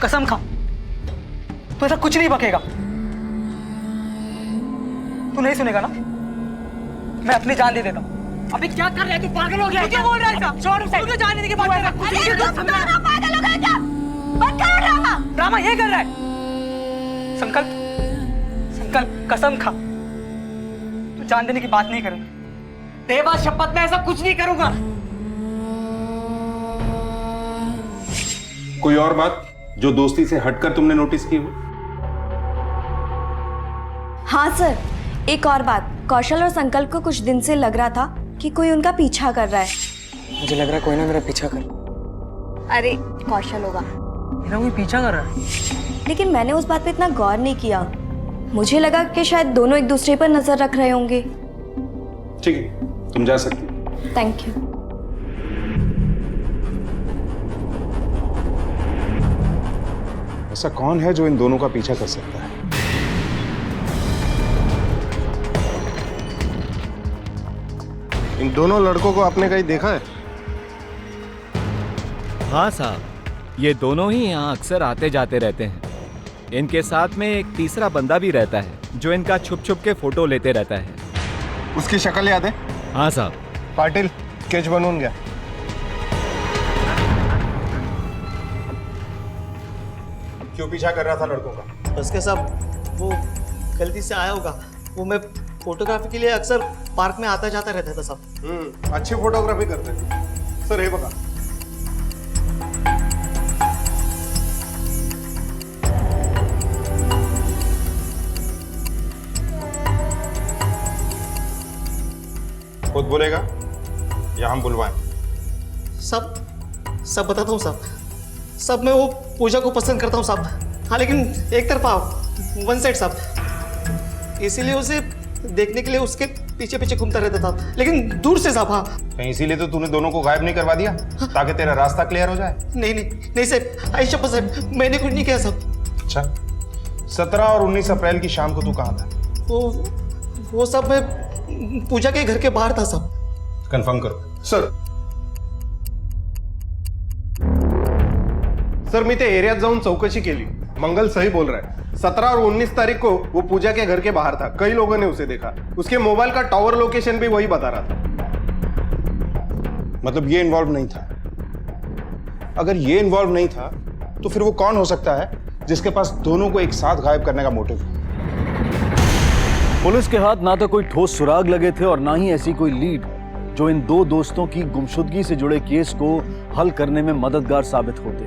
कसम खा। तो ऐसा कुछ नहीं बकेगा, तू नहीं सुनेगा ना? मैं अपनी जान दे देता हूँ। अबे क्या कर रहा है तू? पागल हो गया है क्या? बोल रहा है क्या? छोड़ उसे। तू तो जाने देने की बात कर रहा है। पागल हो गया क्या? बंद करो ड्रामा। ड्रामा ये कर रहा है। संकल्प, संकल्प कसम खा, तू जान देने की बात नहीं करूंगा। देवा शपथ, मैं ऐसा कुछ नहीं करूंगा। कोई और बात जो दोस्ती से हटकर तुमने नोटिस की हो? हाँ सर, एक और बात, कौशल और संकल्प को कुछ दिन से लग रहा था कि कोई उनका पीछा कर रहा है। मुझे लग रहा है कोई ना मेरा पीछा कर। अरे कौशल होगा। मेरा कोई पीछा कर रहा है? लेकिन मैंने उस बात पे इतना गौर नहीं किया, मुझे लगा कि शायद दोनों एक दूसरे पर नजर रख रहे होंगे। ठीक है, तुम जा सकती हो। Thank you. ऐसा कौन है जो इन दोनों का पीछा कर सकता है? इन दोनों लड़कों को आपने कहीं देखा है? हाँ साहब, ये दोनों ही यहाँ अक्सर आते जाते रहते हैं। इनके साथ में एक तीसरा बंदा भी रहता है जो इनका छुप छुप के फोटो लेते रहता है। उसकी शक्ल याद है? हाँ साहब। पाटिल, स्केच बनून गया। क्यों पीछा कर रहा था लड़कों का? उसके साथ वो गलती से आया होगा। वो मैं फोटोग्राफी के लिए अक्सर पार्क में आता जाता रहता था सब। अच्छी फोटोग्राफी करते हैं सर। हे बघा, खुद बोलेगा या हम बुलवाएं? सब सब बताता हूँ सब। सब मैं वो पूजा को पसंद करता हूँ सब। हाँ लेकिन एक तरफा, वन साइड सब। इसीलिए उसे देखने के लिए उसके पीछे पीछे घूमता रहता था, लेकिन दूर से साहब। हाँ कहीं इसीलिए तो तूने दोनों को गायब नहीं करवा दिया ताकि तेरा रास्ता क्लियर हो जाए? नहीं नहीं नहीं साहब, आई शपथ साहब, मैंने कुछ नहीं किया साहब। अच्छा, 17 और 19 अप्रैल की शाम को तू कहाँ था? वो सब मैं पूजा के घर के बाहर था सब। कंफर्म करो। सर मी ते एरियात जाऊन चौकशी केली, मंगल सही बोल रहा है। 17 और 19 तारीख को वो पूजा के घर के बाहर था, कई लोगों ने उसे देखा। उसके मोबाइल का टावर लोकेशन भी वही बता रहा था। मतलब ये इन्वॉल्व नहीं था? अगर ये इन्वॉल्व नहीं था तो फिर वो कौन हो सकता है जिसके पास दोनों को एक साथ गायब करने का मोटिव है? पुलिस के हाथ ना तो कोई ठोस सुराग लगे थे और ना ही ऐसी कोई लीड जो इन दो दोस्तों की गुमशुदगी से जुड़े केस को हल करने में मददगार साबित होते।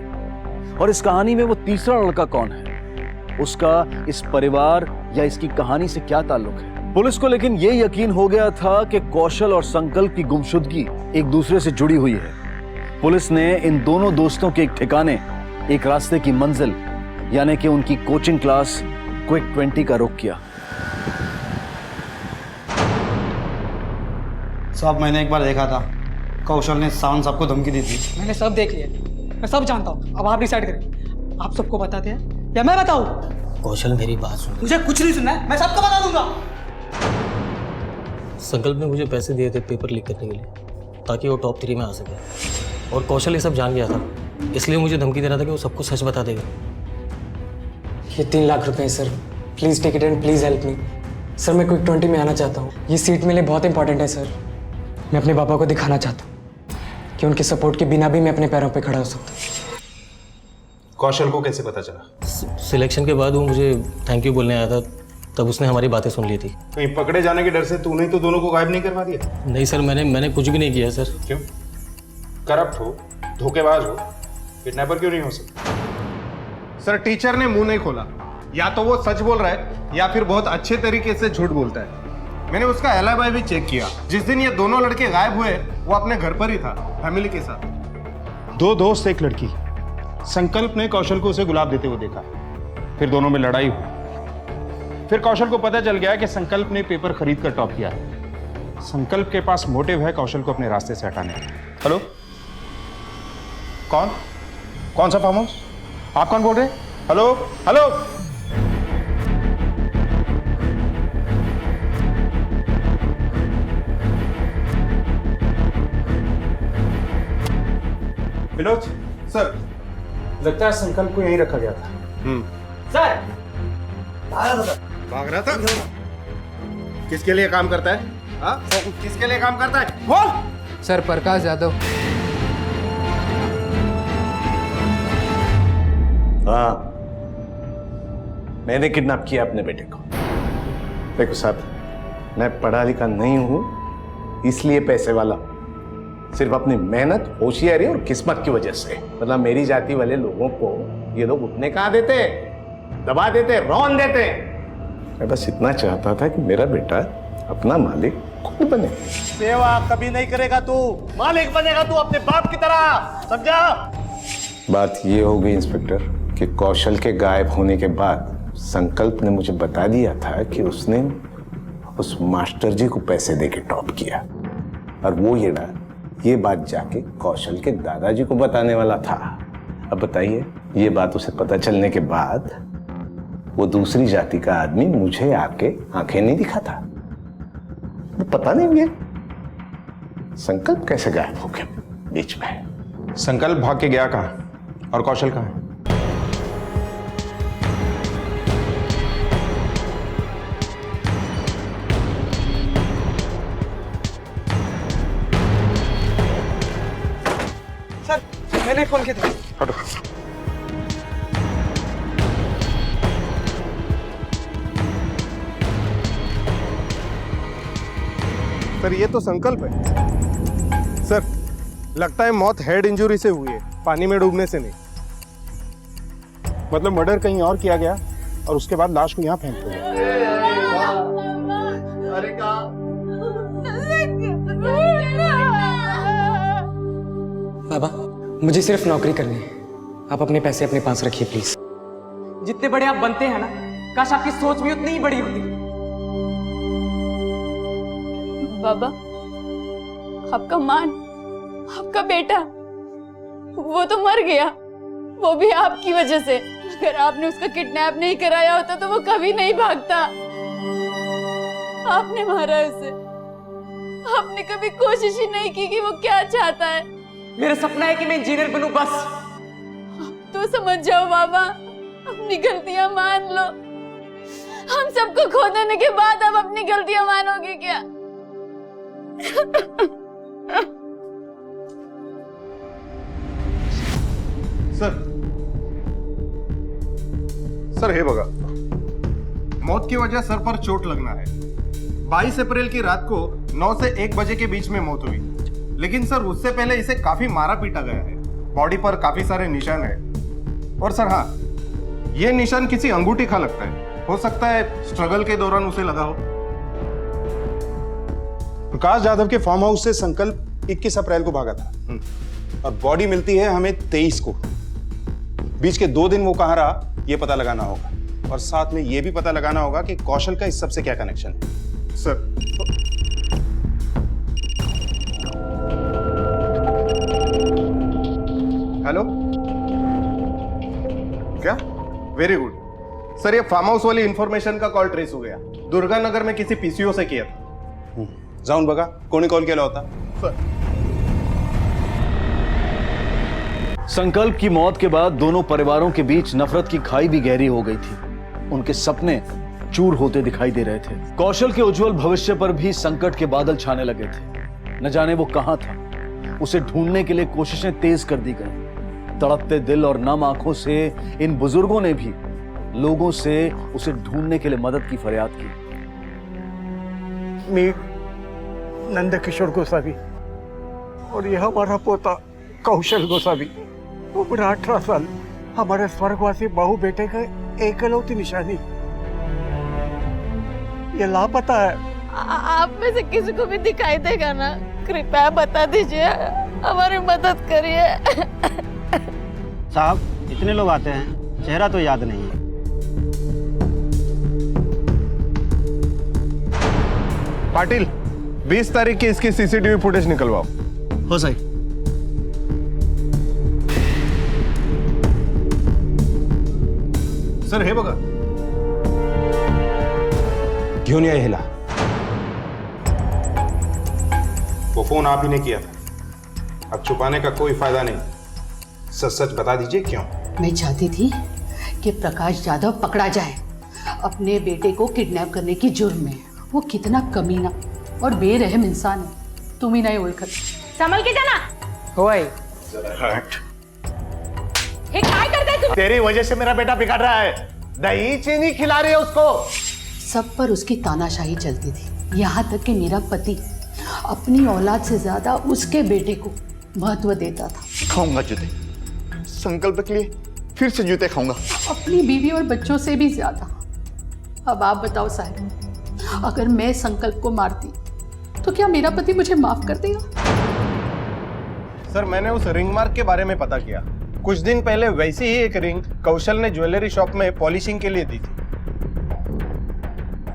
और इस कहानी में वो तीसरा लड़का कौन है, उसका इस परिवार या इसकी कहानी से क्या ताल्लुक है। पुलिस को लेकिन ये यकीन हो गया था कि कौशल और संकल्प की गुमशुदगी एक दूसरे से जुड़ी हुई है। पुलिस ने इन दोनों दोस्तों के एक ठिकाने, एक रास्ते की मंजिल यानी कि उनकी कोचिंग क्लास क्विक 20 का रुख किया। साहब मैंने एक बार देखा था, कौशल ने सावन साहब को धमकी दी थी। मैंने सब देख लिया, मैं सब जानता हूँ। अब आप डिसाइड करें, आप सबको बताते हैं या मैं बताऊँ? कौशल मेरी बात सुन। मुझे कुछ नहीं सुनना है, मैं सबको बता दूंगा। संकल्प ने मुझे पैसे दिए थे पेपर लीक करने के लिए, ताकि वो टॉप 3 में आ सके। और कौशल ये सब जान गया था, इसलिए मुझे धमकी दे रहा था कि वो सबको सच बता देगा। ये 3 लाख रुपए है sir, please take it and please help me. Sir मैं क्विक 20 में आना चाहता हूँ, ये सीट मेरे लिए बहुत इंपॉर्टेंट है सर। मैं अपने पापा को दिखाना चाहता हूँ कि उनके सपोर्ट के बिना भी मैं अपने पैरों पे खड़ा हो सकता हूँ। कौशल को कैसे पता चला? सिलेक्शन के बाद वो मुझे थैंक यू बोलने आया था, तब उसने हमारी बातें सुन ली थी। कहीं पकड़े जाने के डर से तूने तो दोनों को गायब नहीं करवा दिया? नहीं सर, मैंने कुछ भी नहीं किया सर। क्यों? करप्ट हो, धोखेबाज हो, किडनैपर क्यों नहीं हो सकता? सर टीचर ने मुंह नहीं खोला, या तो वो सच बोल रहा है या फिर बहुत अच्छे तरीके से झूठ बोलता है। मैंने उसका एलाबाई भी चेक किया। जिस दिन ये दोनों लड़के गायब हुए वो अपने घर पर ही था, फैमिली के साथ। 2 दोस्त एक लड़की। संकल्प ने कौशल को उसे गुलाब देते हुए देखा, फिर दोनों में लड़ाई हुई। फिर कौशल को पता चल गया कि संकल्प ने पेपर खरीद कर टॉप किया है। संकल्प के पास मोटिव है कौशल को अपने रास्ते से हटाने का। हेलो, कौन सा फार्म हाउस? आप कौन बोल रहे हैं? हेलो हेलो, विनोद सर, लगता है संकल्प को यहीं रखा गया था। सर भाग रहा था। किसके लिए काम करता है? हाँ? किसके लिए काम करता है? बोल। सर प्रकाश यादव। हाँ, मैंने किडनैप किया अपने बेटे को। देखो साहब, मैं पढ़ा लिखा नहीं हूं, इसलिए पैसे वाला। सिर्फ अपनी मेहनत, होशियारी और किस्मत की वजह से। मतलब मेरी जाति वाले लोगों को ये लोग उठने कहाँ देते, दबा देते, रौन देते। मैं बस इतना चाहता था कि मेरा बेटा अपना मालिक खुद बने। सेवा कभी नहीं करेगा तू, मालिक बनेगा तू अपने बाप की तरह, समझा? बात ये हो गई इंस्पेक्टर कि कौशल के गायब होने के बाद संकल्प ने मुझे बता दिया था कि उसने उस मास्टर जी को पैसे देके टॉप किया। और वो ये बात जाके कौशल के दादाजी को बताने वाला था। अब बताइए, ये बात उसे पता चलने के बाद वो दूसरी जाति का आदमी मुझे आके आंखें नहीं दिखाता। वो पता नहीं है संकल्प कैसे गायब हो गया बीच में। संकल्प भाग के गया कहाँ और कौशल कहाँ है? मैंने फोन किया था। हटो। सर ये तो संकल्प है। सर लगता है मौत हेड इंजरी से हुई है, पानी में डूबने से नहीं। मतलब मर्डर कहीं और किया गया और उसके बाद लाश को यहाँ फेंक दिया। बाबा मुझे सिर्फ नौकरी करनी है, आप अपने पैसे अपने पास रखिए प्लीज। जितने बड़े आप बनते हैं ना, काश आपकी सोच भी उतनी ही बड़ी होती। बाबा, आपका मान, आपका बेटा, वो तो मर गया, वो भी आपकी वजह से। अगर आपने उसका किडनैप नहीं कराया होता तो वो कभी नहीं भागता। आपने मारा उसे, आपने कभी कोशिश ही नहीं की कि वो क्या चाहता है। मेरा सपना है कि मैं इंजीनियर बनूं बस। तो समझ जाओ बाबा, अपनी गलतियां मान लो। हम सबको खो देने के बाद अब अपनी गलतियां मानोगे क्या? सर हे बघा, मौत की वजह सर पर चोट लगना है, 22 अप्रैल की रात को 9 से 1 बजे के बीच में मौत हुई। लेकिन सर उससे पहले इसे काफी मारा पीटा गया है। बॉडी पर काफी सारे निशान है। और सर हाँ, ये निशान किसी अंगूठी का लगता है। हो सकता है स्ट्रगल के दौरान उसे लगा हो। प्रकाश यादव के फार्म हाउस से संकल्प 21 अप्रैल को भागा था और बॉडी मिलती है हमें 23 को। बीच के 2 दिन वो कहां रहा ये पता लगाना होगा और साथ में ये भी पता लगाना होगा कि कौशल का इस सब से क्या कनेक्शन है। सर हेलो, क्या? वेरी गुड सर, ये फार्म हाउस वाली इंफॉर्मेशन का कॉल ट्रेस हो गया। दुर्गा नगर में किसी पीसीओ से किया था। जाऊन बघा कोणी कॉल केला होता? संकल्प की मौत के बाद दोनों परिवारों के बीच नफरत की खाई भी गहरी हो गई थी। उनके सपने चूर होते दिखाई दे रहे थे। कौशल के उज्जवल भविष्य पर भी संकट के बादल छाने लगे थे। न जाने वो कहां था। उसे ढूंढने के लिए कोशिशें तेज कर दी गई। तड़पते दिल और नम आंखों से इन बुजुर्गों ने भी लोगों से उसे ढूंढने के लिए मदद की फरियाद की। मी नंदकिशोर गोसावी और यह हमारा पोता कौशल गोसावी, उम्र 18 साल, हमारे स्वर्गवासी बहू बेटे का एकलौती निशानी। ये लापता है। आप में से किसी को भी दिखाई देगा ना, कृपया बता दीजिए, हमारी मदद करिए। साहब इतने लोग आते हैं, चेहरा तो याद नहीं है। पाटिल 20 तारीख की इसकी सीसीटीवी फुटेज निकलवाओ। हो सही। सर हे बघा, घेऊन या हिला। वो फोन आप ही ने किया था। अब छुपाने का कोई फायदा नहीं। सच सच बता दीजिए क्यों? मैं चाहती थी कि प्रकाश यादव पकड़ा जाए अपने बेटे को किडनैप करने की जुर्म में। वो कितना कमीना और बेरहम इंसान है, तुम ही नहीं ओळखत। संभल के जाना। होय। ये काय करते तुम? तेरी वजह से मेरा बेटा बिगड़ रहा है। दही चीनी खिला रही है उसको। सब पर उसकी तानाशाही चलती थी, यहाँ तक कि मेरा पति अपनी औलाद से ज्यादा उसके बेटे को महत्व देता था। खाऊंगा जूते, संकल्प के लिए फिर से जूते खाऊंगा। अपनी बीवी और बच्चों से भी ज्यादा। अब आप बताओ साहब, अगर मैं संकल्प को मारती तो क्या मेरा पति मुझे माफ कर देगा? सर मैंने उस रिंग मार्क के बारे में पता किया। कुछ दिन पहले वैसी ही एक रिंग कौशल ने ज्वेलरी शॉप में पॉलिशिंग के लिए दी थी।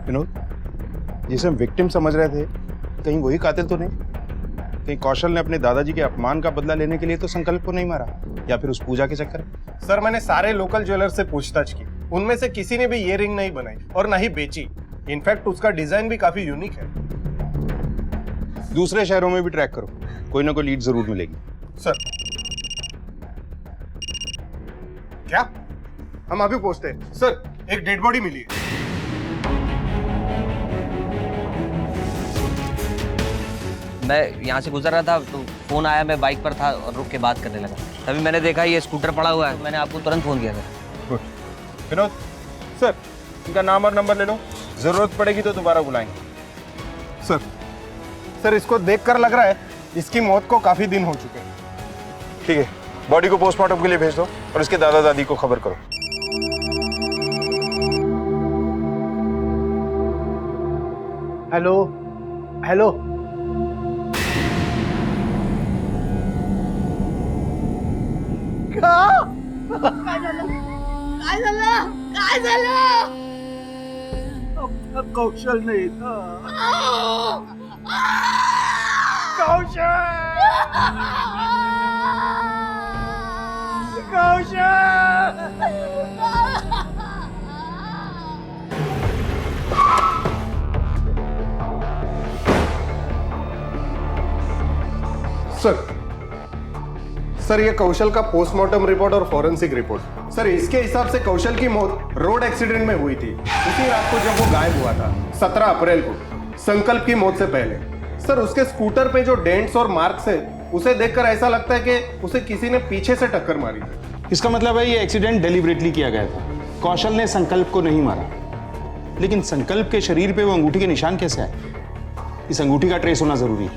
विनोद, जिसे हम विक्टिम समझ रहे थे, कहीं वही कातिल तो नहीं? कहीं कौशल ने अपने दादाजी के अपमान का बदला लेने के लिए तो संकल्प को नहीं मारा, या फिर उस पूजा के चक्कर? सर मैंने सारे लोकल ज्वेलर से पूछताछ की, उनमें से किसी ने भी ये रिंग नहीं बनाई और ना ही बेची। इनफैक्ट उसका डिजाइन भी काफी यूनिक है। दूसरे शहरों में भी ट्रैक करो, कोई ना कोई लीड जरूर मिलेगी। सर क्या? हम अभी पहुंचते हैं। सर एक डेड बॉडी मिली है। मैं यहाँ से गुजर रहा था तो फोन आया, मैं बाइक पर था और रुक के बात करने लगा। तभी मैंने देखा ये स्कूटर पड़ा हुआ है, मैंने आपको तुरंत फोन किया था। विनोद सर, इनका नाम और नंबर ले लो, जरूरत पड़ेगी तो दोबारा बुलाएंगे। सर इसको देखकर लग रहा है इसकी मौत को काफी दिन हो चुके हैं। ठीक है, बॉडी को पोस्टमार्टम के लिए भेज दो और इसके दादा दादी को खबर करो। हेलो हेलो, कौशल नहीं था। सर ये कौशल का पोस्टमार्टम रिपोर्ट और फॉरेंसिक रिपोर्ट। सर इसके हिसाब से कौशल की मौत रोड एक्सीडेंट में हुई थी, उसी रात को जब वो गायब हुआ था, 17 अप्रैल को, संकल्प की मौत से पहले। सर उसके स्कूटर पे जो डेंट्स और मार्क्स है, उसे देखकर ऐसा लगता है कि उसे किसी ने पीछे से टक्कर मारी थी। इसका मतलब है ये एक्सीडेंट डेलिबरेटली किया गया था, कौशल ने संकल्प को नहीं मारा। लेकिन संकल्प के शरीर पे वो अंगूठी के निशान कैसे आए? इस अंगूठी का ट्रेस होना जरूरी है।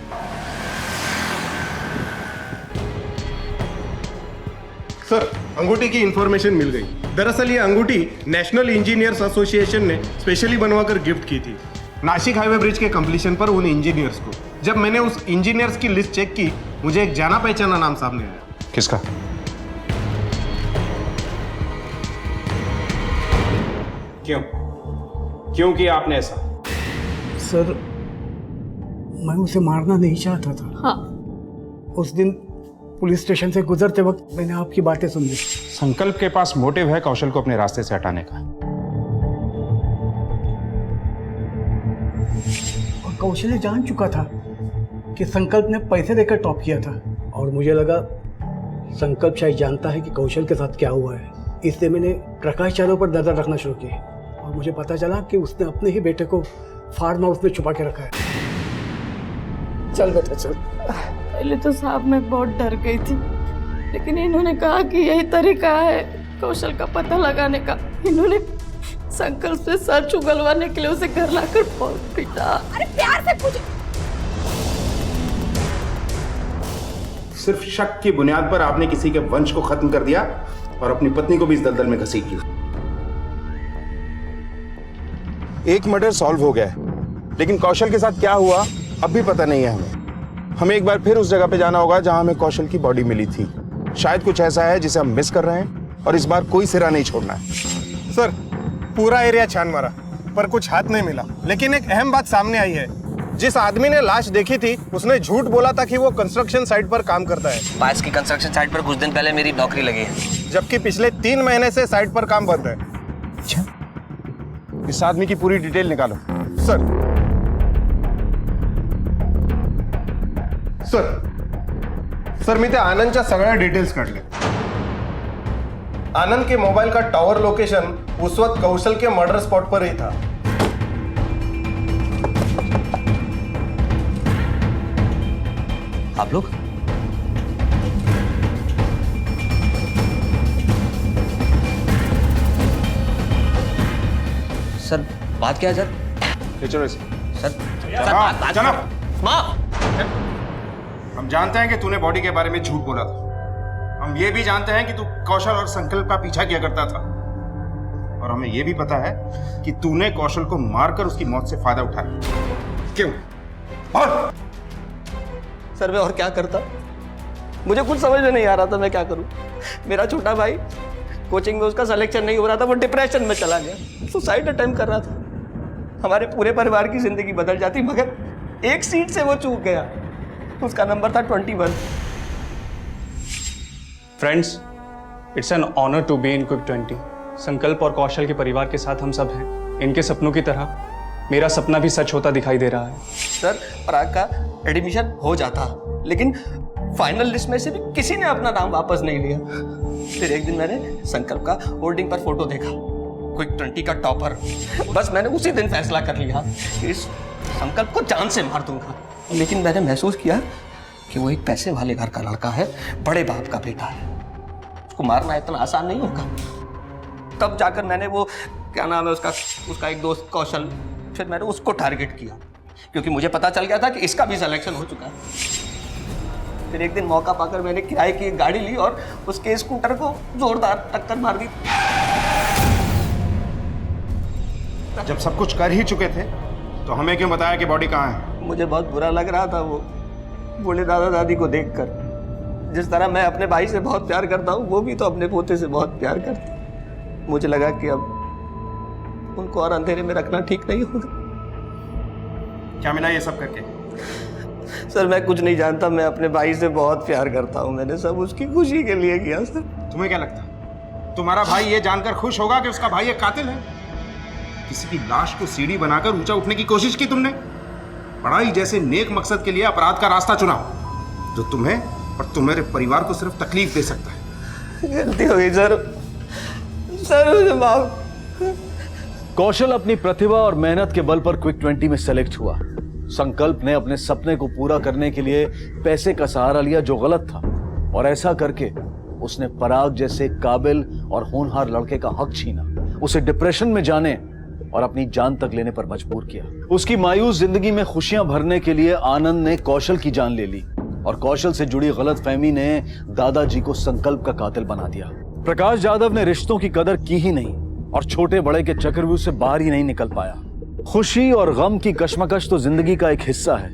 सर, अंगूठी की इंफॉर्मेशन मिल गई। दरअसल ये अंगूठी नेशनल इंजीनियर्स एसोसिएशन ने स्पेशली बनवाकर गिफ्ट की थी नासिक हाईवे ब्रिज के कंप्लीशन पर उन इंजीनियर्स को। जब मैंने उस इंजीनियर्स की लिस्ट चेक की, मुझे एक जाना पहचाना नाम सामने आया। किसका? क्यों किया आपने ऐसा? सर, मैं उसे मारना नहीं चाहता था। हाँ। उस दिन पुलिस स्टेशन से गुजरते वक्त मैंने आपकी बातें सुन ली। संकल्प के पास मोटिव है कौशल को अपने रास्ते से हटाने का। और कौशल जान चुका था कि संकल्प ने पैसे देकर टॉप किया था, और मुझे लगा संकल्प शायद जानता है कि कौशल के साथ क्या हुआ है। इसलिए मैंने प्रकाश यादव पर नजर रखना शुरू की, और मुझे पता चला कि उसने अपने ही बेटे को फार्म हाउस में छुपा के रखा है। चल बेटा चल। पहले तो साहब मैं बहुत डर गई थी, लेकिन इन्होंने कहा कि यही तरीका है कौशल का पता लगाने का। इन्होंने संकल्प से सर उगलवाने के लिए उसे घर लाकर बहुत पीटा। अरे प्यार से पूछ। सिर्फ शक की बुनियाद पर आपने किसी के वंश को खत्म कर दिया और अपनी पत्नी को भी इस दलदल में घसीट लिया। एक मर्डर सॉल्व हो गया है, लेकिन कौशल के साथ क्या हुआ अब भी पता नहीं है हमें एक बार फिर उस जगह पे जाना होगा जहां हमें कौशल की बॉडी मिली थी। शायद कुछ ऐसा है जिसे हम मिस कर रहे हैं, और इस बार कोई सिरा नहीं छोड़ना है। सर, पूरा एरिया छान मारा पर कुछ हाथ नहीं मिला, लेकिन एक अहम बात सामने आई है। जिस आदमी ने लाश देखी थी उसने झूठ बोला था कि वो कंस्ट्रक्शन साइट पर काम करता है। पास की कंस्ट्रक्शन साइट पर कुछ दिन पहले मेरी नौकरी लगी है, जबकि पिछले 3 महीने से साइट पर काम बंद है। इस आदमी की पूरी डिटेल निकालो। सर मी त्या आनंदच्या सगळ्या डिटेल्स काढले। आनंद के मोबाइल का टावर लोकेशन उस वक्त कौशल के मर्डर स्पॉट पर ही था। आप लोग? सर बात क्या है सर? चलो सर जनाब, माँ, हम जानते हैं कि तूने बॉडी के बारे में झूठ बोला था। हम ये भी जानते हैं कि तू कौशल और संकल्प का पीछा किया करता था, और हमें ये भी पता है कि तूने कौशल को मारकर उसकी मौत से फायदा उठाया। क्यों? और सर मैं और क्या करता, मुझे कुछ समझ में नहीं आ रहा था मैं क्या करूं। मेरा छोटा भाई कोचिंग में उसका सिलेक्शन नहीं हो रहा था, वो डिप्रेशन में चला गया, सुसाइड अटेम्प्ट कर रहा था। हमारे पूरे परिवार की जिंदगी बदल जाती, मगर एक सीट से वो चूक गया। उसका नंबर था 21। Friends, it's an honour to be in quick 20। Sankalp और कौशल के परिवार के साथ हम सब हैं। इनके सपनों की तरह मेरा सपना भी सच होता दिखाई दे रहा है। सर, पराग का एडमिशन हो जाता, लेकिन फाइनल लिस्ट में से भी किसी ने अपना नाम वापस नहीं लिया। फिर एक दिन मैंने संकल्प का होर्डिंग पर फोटो देखा, क्विक 20 का टॉपर। बस मैंने उसी दिन फैसला कर लिया कि इस संकल्प को जान से मार दूंगा। लेकिन मैंने महसूस किया कि वो एक पैसे वाले घर का लड़का है, बड़े बाप का बेटा है, उसको मारना इतना आसान नहीं होगा। तब जाकर मैंने वो क्या नाम है उसका एक दोस्त कौशल, फिर मैंने उसको टारगेट किया, क्योंकि मुझे पता चल गया था कि इसका भी सिलेक्शन हो चुका है। फिर एक दिन मौका पाकर मैंने किराए की एक गाड़ी ली और उसके स्कूटर को जोरदार टक्कर मार दी। जब सब कुछ कर ही चुके थे तो हमें क्यों बताया कि बॉडी कहाँ है? मुझे बहुत बुरा लग रहा था वो बूढ़े दादा दादी को देखकर। जिस तरह मैं अपने भाई से बहुत प्यार करता हूँ, वो भी तो अपने पोते से बहुत प्यार करते। मुझे लगा कि अब उनको और अंधेरे में रखना ठीक नहीं होगा। क्या मिला ये सब करके? सर मैं कुछ नहीं जानता, मैं अपने भाई से बहुत प्यार करता हूँ, मैंने सब उसकी खुशी के लिए किया। सर तुम्हें क्या लगता तुम्हारा भाई ये जानकर खुश होगा कि उसका भाई एक कातिल है? किसी की लाश को सीढ़ी बनाकर ऊंचा उठने की कोशिश की तुमने। पढ़ाई जैसे नेक मकसद के लिए अपराध का रास्ता चुना, जो तुम्हें और तुम्हारे परिवार को सिर्फ तकलीफ दे सकता है। गलती हो गई सर, मुझे माफ। कौशल अपनी प्रतिभा और मेहनत के बल पर क्विक 20 में सेलेक्ट हुआ। संकल्प ने अपने सपने को पूरा करने के लिए पैसे का सहारा लिया, जो गलत था, और ऐसा करके उसने पराग जैसे काबिल और होनहार लड़के का हक छीना, उसे डिप्रेशन में जाने और अपनी जान तक लेने पर मजबूर किया। उसकी मायूस जिंदगी में खुशियां भरने के लिए आनंद ने कौशल की जान ले ली और कौशल से जुड़ी गलतफहमी ने दादाजी को संकल्प का कातिल बना दिया। प्रकाश जाधव ने रिश्तों की कदर की ही नहीं और छोटे बड़े के चक्रव्यूह से बाहर ही नहीं निकल पाया। खुशी और गम की कश्मकश तो जिंदगी का एक हिस्सा है,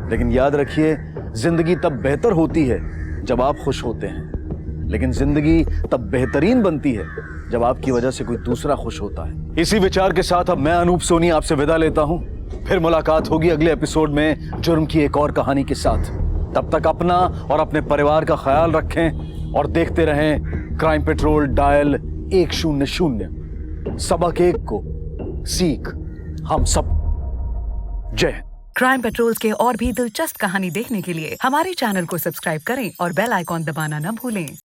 लेकिन याद रखिए जिंदगी तब बेहतर होती है जब आप खुश होते हैं, लेकिन जिंदगी तब बेहतरीन बनती है जब आपकी वजह से कोई दूसरा खुश होता है। इसी विचार के साथ अब मैं अनूप सोनी आपसे विदा लेता हूं। फिर मुलाकात होगी अगले एपिसोड में जुर्म की एक और कहानी के साथ। तब तक अपना और अपने परिवार का ख्याल रखें और देखते रहें क्राइम पेट्रोल डायल 100। सबक एक को सीख हम सब। जय हिंद। क्राइम पेट्रोल के और भी दिलचस्प कहानी देखने के लिए हमारे चैनल को सब्सक्राइब करें और बेल आइकॉन दबाना न भूलें।